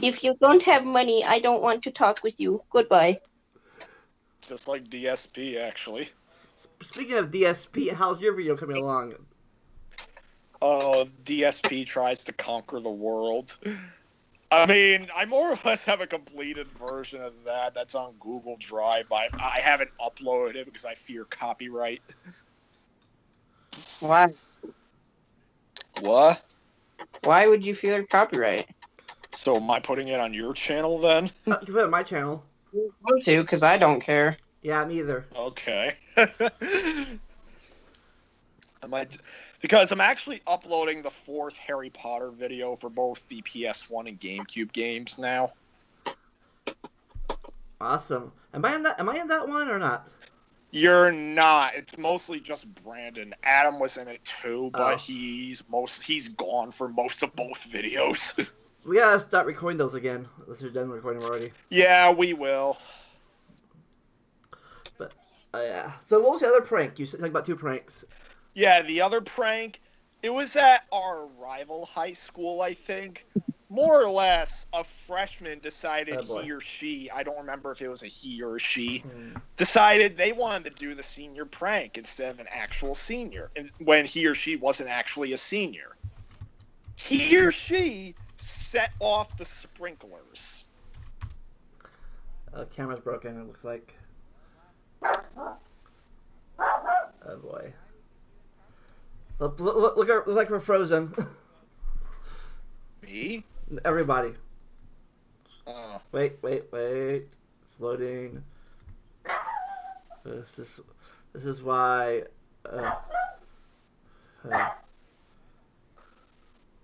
Speaker 3: If you don't have money, I don't want to talk with you. Goodbye.
Speaker 4: Just like DSP, actually.
Speaker 2: Speaking of DSP, how's your video coming along?
Speaker 4: Oh, DSP tries to conquer the world. I mean, I more or less have a completed version of that. That's on Google Drive. I haven't uploaded it because I fear copyright.
Speaker 3: Why?
Speaker 4: What?
Speaker 3: Why would you fear copyright?
Speaker 4: So am I putting it on your channel then?
Speaker 2: You can put it on my channel.
Speaker 3: I want to, because I don't care.
Speaker 2: Yeah, me either.
Speaker 4: Okay. Because I'm actually uploading the 4th Harry Potter video for both the PS1 and GameCube games now.
Speaker 2: Awesome. Am I in that one or not?
Speaker 4: You're not. It's mostly just Brandon. Adam was in it too, but
Speaker 2: Oh.
Speaker 4: he's gone for most of both videos.
Speaker 2: We gotta start recording those again. Unless you're done recording them already.
Speaker 4: Yeah, we will.
Speaker 2: But yeah. So what was the other prank? You said talking about 2 pranks.
Speaker 4: Yeah, the other prank, it was at our rival high school, I think. More or less, a freshman decided he or she, I don't remember if it was a he or a she, decided they wanted to do the senior prank instead of an actual senior, when he or she wasn't actually a senior. He or she set off the sprinklers.
Speaker 2: Camera's broken, it looks like. Oh boy. Look like we're frozen.
Speaker 4: Me?
Speaker 2: Everybody.
Speaker 4: Oh.
Speaker 2: Wait. Floating. This is why.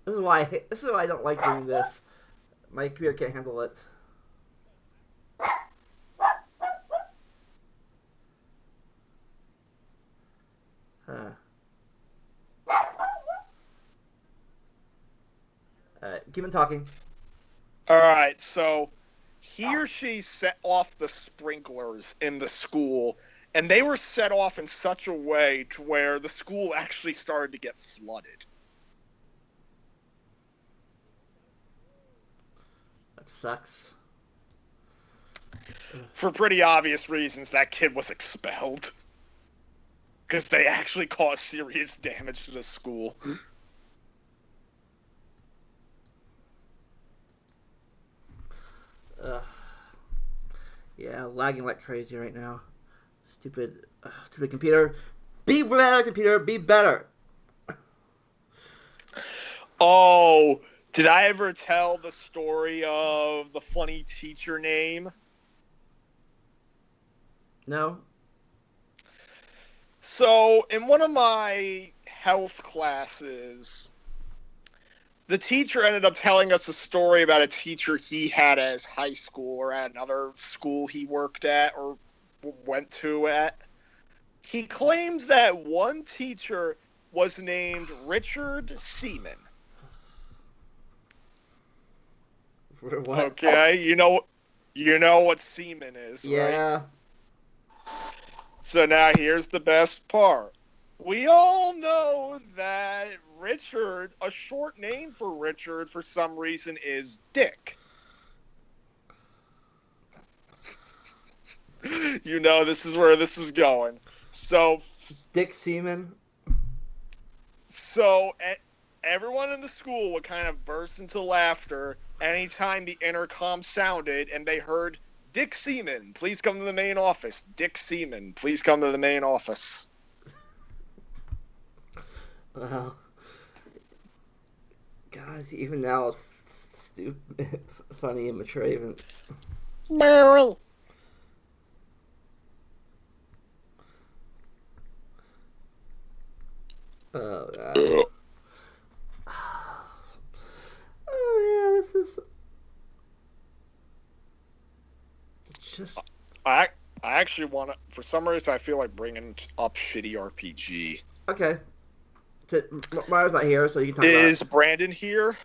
Speaker 2: This is why I don't like doing this. My computer can't handle it. Keep on talking.
Speaker 4: Alright, so he or she set off the sprinklers in the school, and they were set off in such a way to where the school actually started to get flooded.
Speaker 2: That sucks.
Speaker 4: For pretty obvious reasons, that kid was expelled. Because they actually caused serious damage to the school.
Speaker 2: Yeah, lagging like crazy right now. Stupid computer. Be better, computer. Be better.
Speaker 4: Oh, did I ever tell the story of the funny teacher name?
Speaker 2: No.
Speaker 4: So, in one of my health classes, the teacher ended up telling us a story about a teacher he had at his high school or at another school he worked at or went to at. He claims that one teacher was named Richard Seaman.
Speaker 2: What?
Speaker 4: Okay, you know what semen is, right?
Speaker 2: Yeah.
Speaker 4: So now here's the best part. We all know that Richard, a short name for Richard for some reason, is Dick. You know this is where this is going. So
Speaker 2: Dick Seaman.
Speaker 4: So everyone in the school would kind of burst into laughter anytime the intercom sounded and they heard, "Dick Seaman, please come to the main office. Dick Seaman, please come to the main office."
Speaker 2: Wow. God, even now it's stupid, funny, immature even.
Speaker 4: Meryl.
Speaker 2: Oh, God. Oh, yeah, this is... Just...
Speaker 4: I actually want to, for some reason, I feel like bringing up Shitty RPG.
Speaker 2: Okay. Mario's not here, so you can talk
Speaker 4: Is
Speaker 2: about it.
Speaker 4: Brandon here?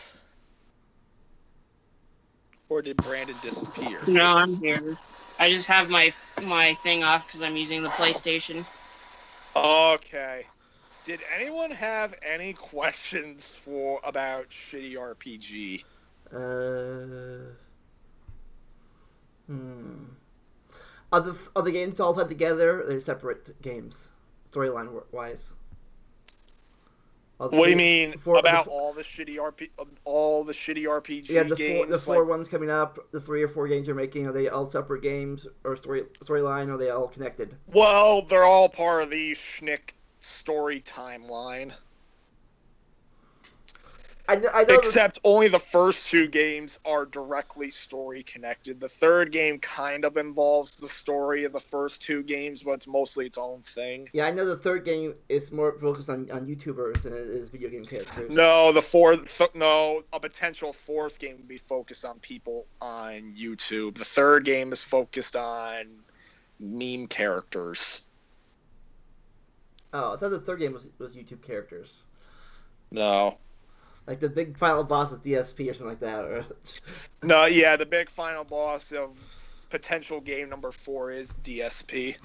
Speaker 4: Or did Brandon disappear?
Speaker 3: No, I'm here. I just have my thing off because I'm using the PlayStation.
Speaker 4: Okay. Did anyone have any questions about shitty RPG?
Speaker 2: Are the games all tied together? They're separate games, storyline wise.
Speaker 4: What do you mean about all the shitty RPG
Speaker 2: yeah,
Speaker 4: games?
Speaker 2: The four ones coming up, the 3 or 4 games you're making, are they all separate games or storyline? Or are they all connected?
Speaker 4: Well, they're all part of the Schnick story timeline.
Speaker 2: I know
Speaker 4: Except only the first 2 games are directly story connected. The third game kind of involves the story of the first 2 games, but it's mostly its own thing.
Speaker 2: Yeah, I know the third game is more focused on YouTubers than it is video game characters.
Speaker 4: No, a potential 4th game would be focused on people on YouTube. The third game is focused on meme characters.
Speaker 2: Oh, I thought the third game was YouTube characters.
Speaker 4: No.
Speaker 2: Like the big final boss is DSP or something like that. Or...
Speaker 4: No, yeah, the big final boss of potential game number 4 is DSP.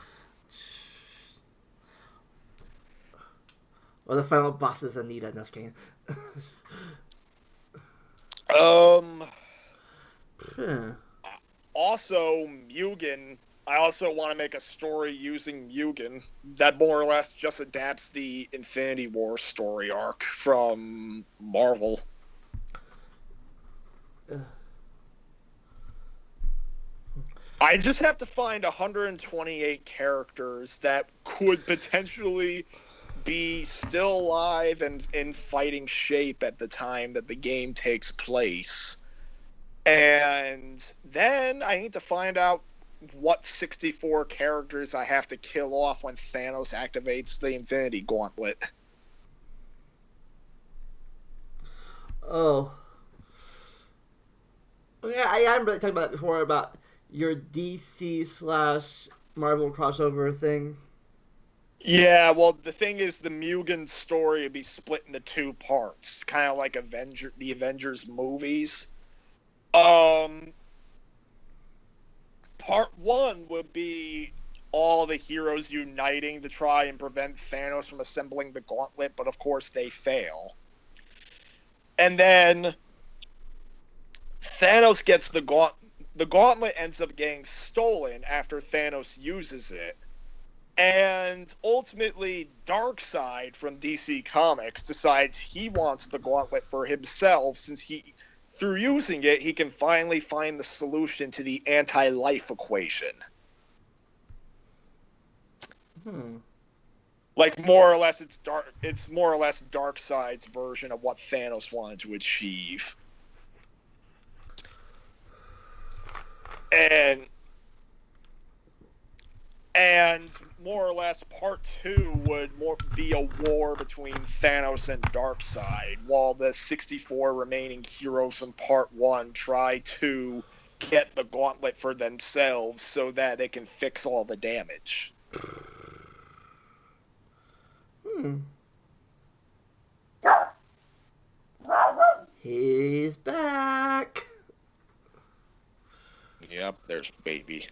Speaker 2: Well, the final boss is Anita in this game.
Speaker 4: Also, Mugen. I also want to make a story using Mugen that more or less just adapts the Infinity War story arc from Marvel. I just have to find 128 characters that could potentially be still alive and in fighting shape at the time that the game takes place. And then I need to find out what 64 characters I have to kill off when Thanos activates the Infinity Gauntlet.
Speaker 2: Oh. Yeah, I haven't really talked about that before, about your DC/Marvel crossover thing.
Speaker 4: Yeah, well, the thing is, the Mugen story would be split into 2 parts, kind of like the Avengers movies. Part 1 would be all the heroes uniting to try and prevent Thanos from assembling the gauntlet, but of course they fail. And then Thanos gets the gauntlet. The gauntlet ends up getting stolen after Thanos uses it. And ultimately, Darkseid from DC Comics decides he wants the gauntlet for himself, since through using it, he can finally find the solution to the anti-life equation. Like, more or less, it's more or less Darkseid's version of what Thanos wanted to achieve. And more or less, part 2 would be a war between Thanos and Darkseid, while the 64 remaining heroes from part 1 try to get the gauntlet for themselves so that they can fix all the damage.
Speaker 2: He's back.
Speaker 4: Yep, there's baby.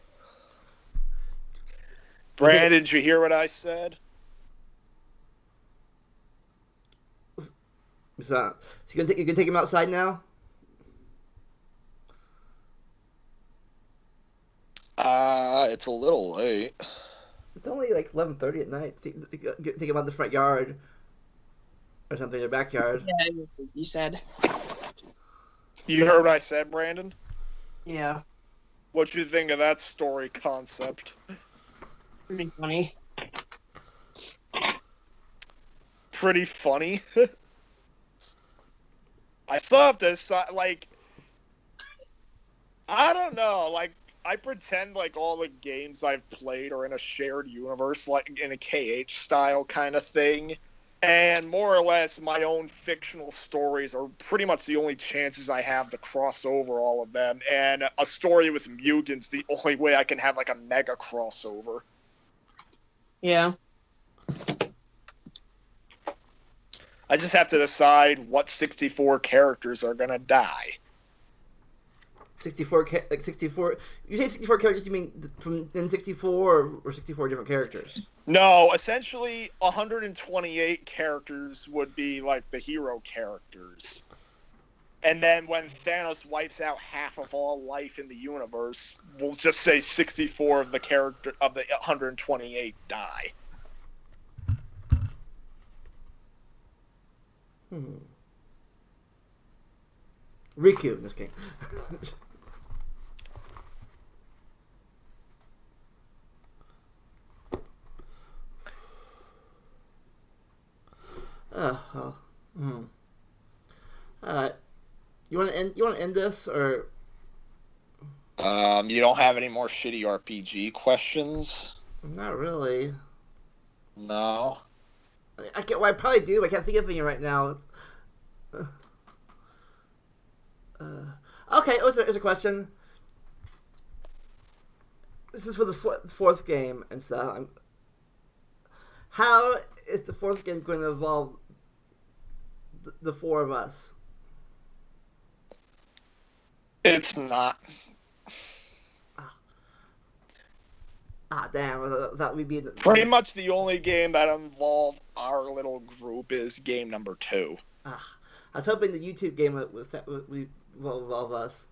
Speaker 4: Brandon, did you hear what I said?
Speaker 2: So you can take him outside now?
Speaker 4: It's a little late.
Speaker 2: It's only like 11:30 at night. Take him out the front yard or something, in the backyard.
Speaker 3: Yeah, you said.
Speaker 4: You heard what I said, Brandon?
Speaker 3: Yeah.
Speaker 4: What you think of that story concept?
Speaker 3: Pretty funny.
Speaker 4: Pretty funny. I still have to, like, I don't know, like, I pretend like all the games I've played are in a shared universe, like in a KH style kind of thing. And more or less, my own fictional stories are pretty much the only chances I have to cross over all of them. And a story with Mugen's the only way I can have like a mega crossover.
Speaker 3: Yeah.
Speaker 4: I just have to decide what 64 characters are gonna die.
Speaker 2: 64, like 64. You say 64 characters, you mean from N64 or 64 different characters?
Speaker 4: No, essentially 128 characters would be like the hero characters. And then when Thanos wipes out half of all life in the universe, we'll just say 64 of the 128 die.
Speaker 2: Riku in this game. Well. You want to end this or?
Speaker 4: You don't have any more shitty RPG questions?
Speaker 2: Not really.
Speaker 4: No.
Speaker 2: I can't. Well, I probably do. I can't think of any right now. Okay. Oh, there's a question. This is for the fourth game and stuff. How is the fourth game going to involve the four of us?
Speaker 4: It's not.
Speaker 2: Damn. That would be
Speaker 4: Pretty much the only game that involved our little group is game number 2.
Speaker 2: I was hoping the YouTube game will involve us.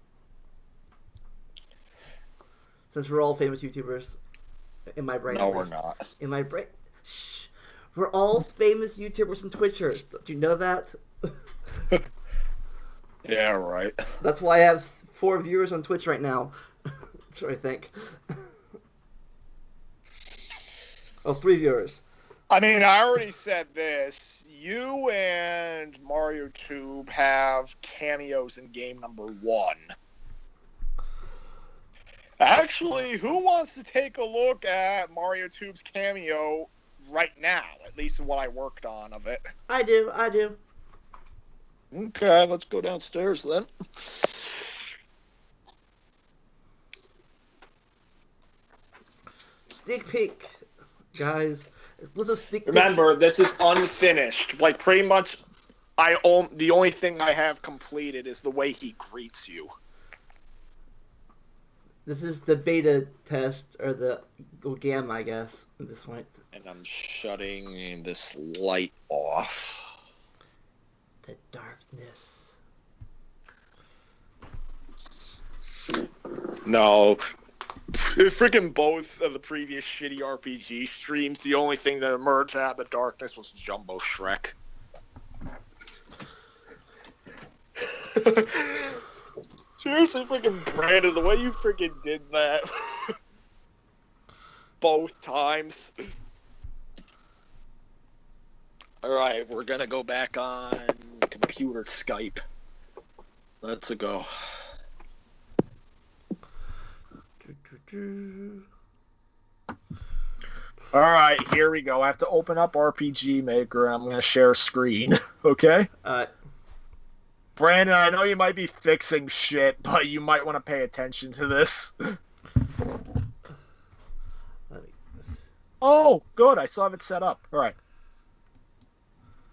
Speaker 2: Since we're all famous YouTubers. In my brain.
Speaker 4: No, we're not.
Speaker 2: In my brain. Shh. We're all famous YouTubers and Twitchers. Don't you know that?
Speaker 4: Yeah, right.
Speaker 2: That's why I have 4 viewers on Twitch right now. That's what I think. Oh, 3 viewers.
Speaker 4: I mean, I already said this. You and MarioTube have cameos in game number 1. Actually, who wants to take a look at MarioTube's cameo right now? At least what I worked on of it.
Speaker 2: I do.
Speaker 4: Okay, let's go downstairs then.
Speaker 2: Sneak peek, guys. What's a sneak peek?
Speaker 4: Remember, this is unfinished. Like, pretty much, the only thing I have completed is the way he greets you.
Speaker 2: This is the beta test, or the gamma, I guess, at this point.
Speaker 4: And I'm shutting this light off.
Speaker 2: The darkness.
Speaker 4: No. Freaking both of the previous shitty RPG streams, the only thing that emerged out of the darkness was Jumbo Shrek. Seriously, freaking Brandon, the way you freaking did that. Both times. Alright, we're gonna go back on computer Skype. Let's go. Alright, here we go. I have to open up RPG Maker and I'm gonna share screen. Okay? Brandon, I know you might be fixing shit, but you might want to pay attention to this. Oh, good. I still have it set up. Alright.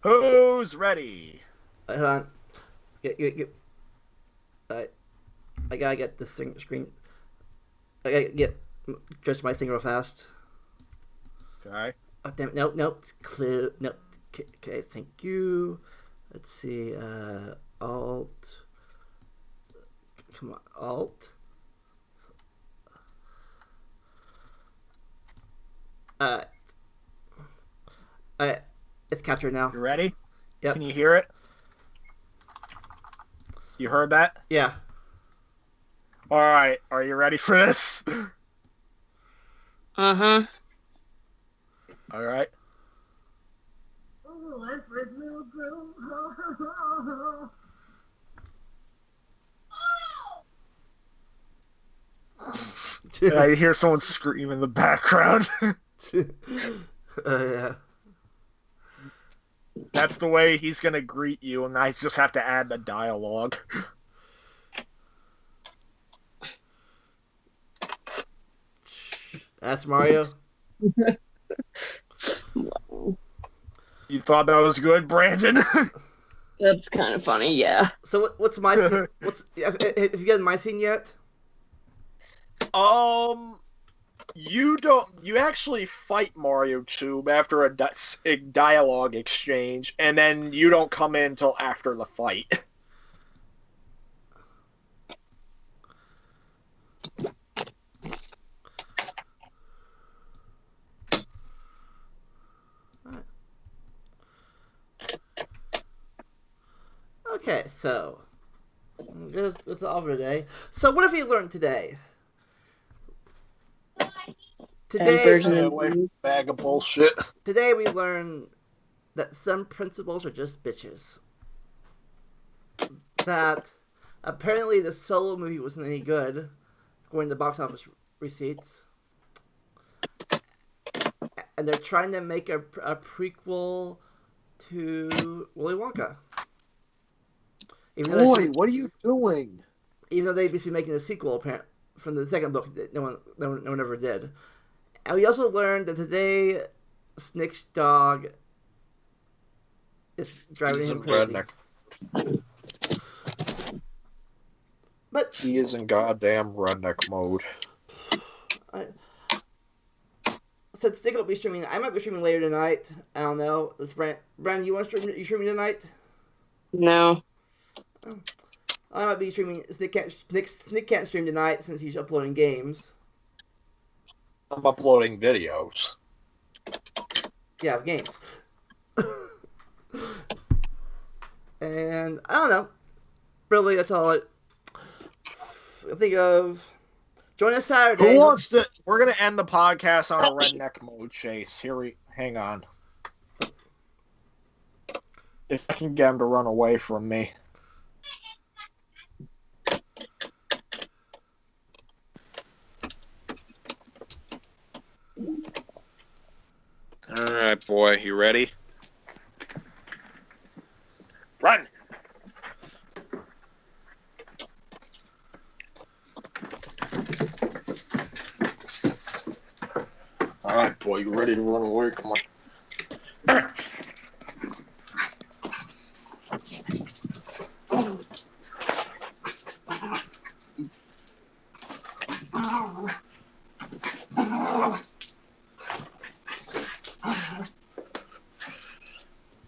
Speaker 4: Who's ready?
Speaker 2: Hold on. I gotta get this screen. I gotta get just my thing real fast.
Speaker 4: Okay.
Speaker 2: Oh, damn it. Nope. It's clue. Nope. Okay, thank you. Let's see. Alt. Come on. Alt. It's captured now.
Speaker 4: You ready?
Speaker 2: Yep.
Speaker 4: Can you hear it? You heard that?
Speaker 2: Yeah.
Speaker 4: Alright, are you ready for this?
Speaker 3: Uh-huh.
Speaker 4: Alright. I hear someone scream in the background.
Speaker 2: Yeah.
Speaker 4: That's the way he's gonna greet you, and I just have to add the dialogue.
Speaker 2: That's Mario.
Speaker 4: You thought that was good, Brandon?
Speaker 3: That's kind of funny, yeah.
Speaker 2: So what's my scene? Have you gotten my scene yet?
Speaker 4: You actually fight MarioTube after a dialogue exchange, and then you don't come in until after the fight.
Speaker 2: Okay, so that's all for today. So what have we learned today?
Speaker 4: Bag of bullshit.
Speaker 2: Today we learned that some principals are just bitches. That apparently the Solo movie wasn't any good, according to box office receipts. And they're trying to make a prequel to Willy Wonka.
Speaker 1: Boy, what are you doing?
Speaker 2: Even though they'd be making a sequel apparently from the second book that no one ever did. And we also learned that today Snick's dog is driving him crazy.
Speaker 1: Redneck.
Speaker 2: But
Speaker 1: he is in goddamn redneck mode.
Speaker 2: Since Snick will be streaming, I might be streaming later tonight. I don't know. Let's Brandon, you want to stream? You streaming tonight?
Speaker 3: No.
Speaker 2: I might be streaming. Snick can't stream tonight since he's uploading games.
Speaker 1: I'm uploading videos.
Speaker 2: Yeah, games. And I don't know. Really, that's all I think of. Join us Saturday.
Speaker 1: Who wants to? We're gonna end the podcast on a redneck mode chase. Hang on. If I can get him to run away from me.
Speaker 4: All right, boy, you ready? Run!
Speaker 1: All right, boy, you ready to run away? Come on.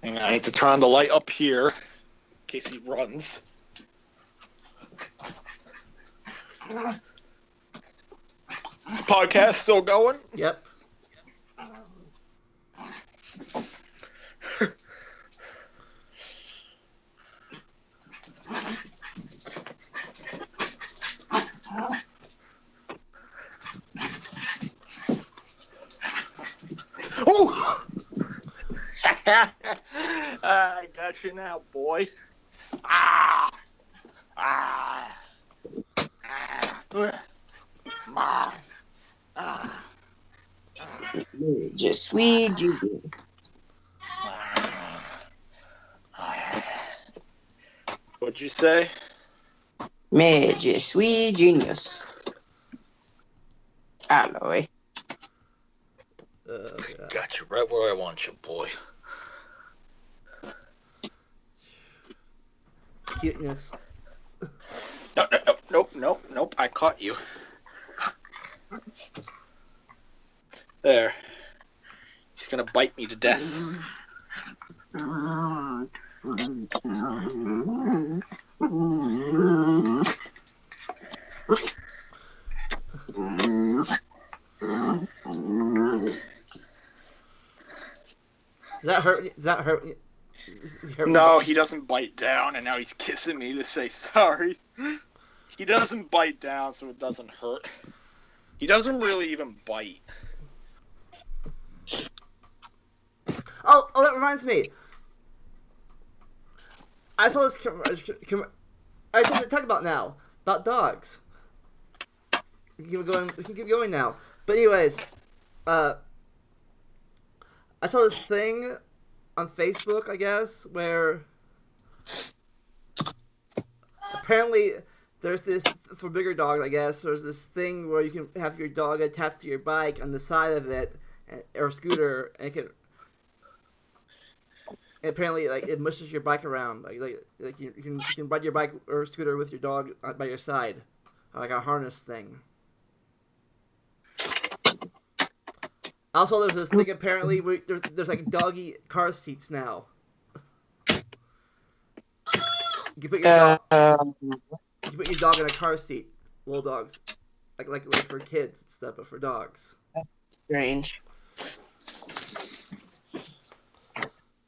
Speaker 4: Hang on, I need to turn on the light up here in case he runs. Podcast still going?
Speaker 2: Yep.
Speaker 4: Oh! I got you now, boy. Ah! Ah! Ah! Ah!
Speaker 3: Just sweet Judy.
Speaker 4: What'd you say?
Speaker 3: Me, je suis genius. Alloy.
Speaker 4: Got you right where I want you, boy.
Speaker 2: Cuteness.
Speaker 4: Nope. I caught you. There. He's gonna bite me to death.
Speaker 2: Does that hurt? Does that hurt?
Speaker 4: No, he doesn't bite down, and now he's kissing me to say sorry. He doesn't bite down, so it doesn't hurt. He doesn't really even bite.
Speaker 2: Oh, that reminds me. I saw this. I can talk about now about dogs. We can keep going now. But anyways, I saw this thing on Facebook, I guess, where apparently there's this, for bigger dogs, I guess, there's this thing where you can have your dog attached to your bike on the side of it, or scooter, and it can... And apparently, like it mushes your bike around. Like you can ride your bike or scooter with your dog by your side, like a harness thing. Also, there's this thing. Apparently, there's like doggy car seats now. You can put your dog in a car seat. Little dogs, like for kids and stuff, but for dogs.
Speaker 3: Strange.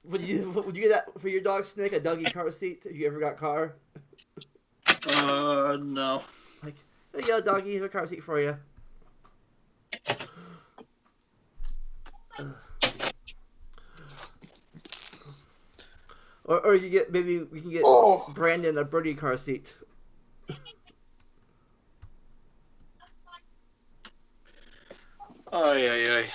Speaker 2: Would you get that for your dog, Snick? A doggy car seat if you ever got car?
Speaker 5: No.
Speaker 2: Like, there you go, doggy, here's a car seat for you. Or you get maybe we can get Brandon a birdie car seat.
Speaker 5: Ay, ay, ay.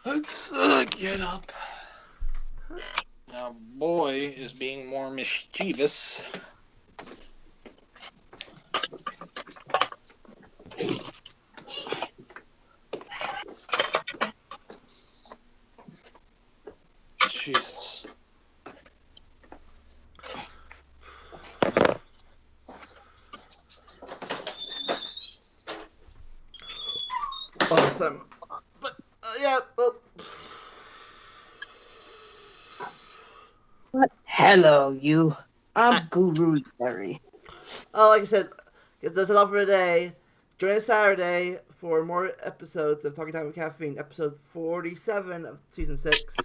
Speaker 5: Let's get up. Now, boy is being more mischievous. Jesus.
Speaker 2: Awesome. But yeah.
Speaker 3: What? Hello, you. I'm Guru Larry.
Speaker 2: Like I said, that's all for today. Join us Saturday for more episodes of Talking Time with Caffeine, episode 47 of season 6.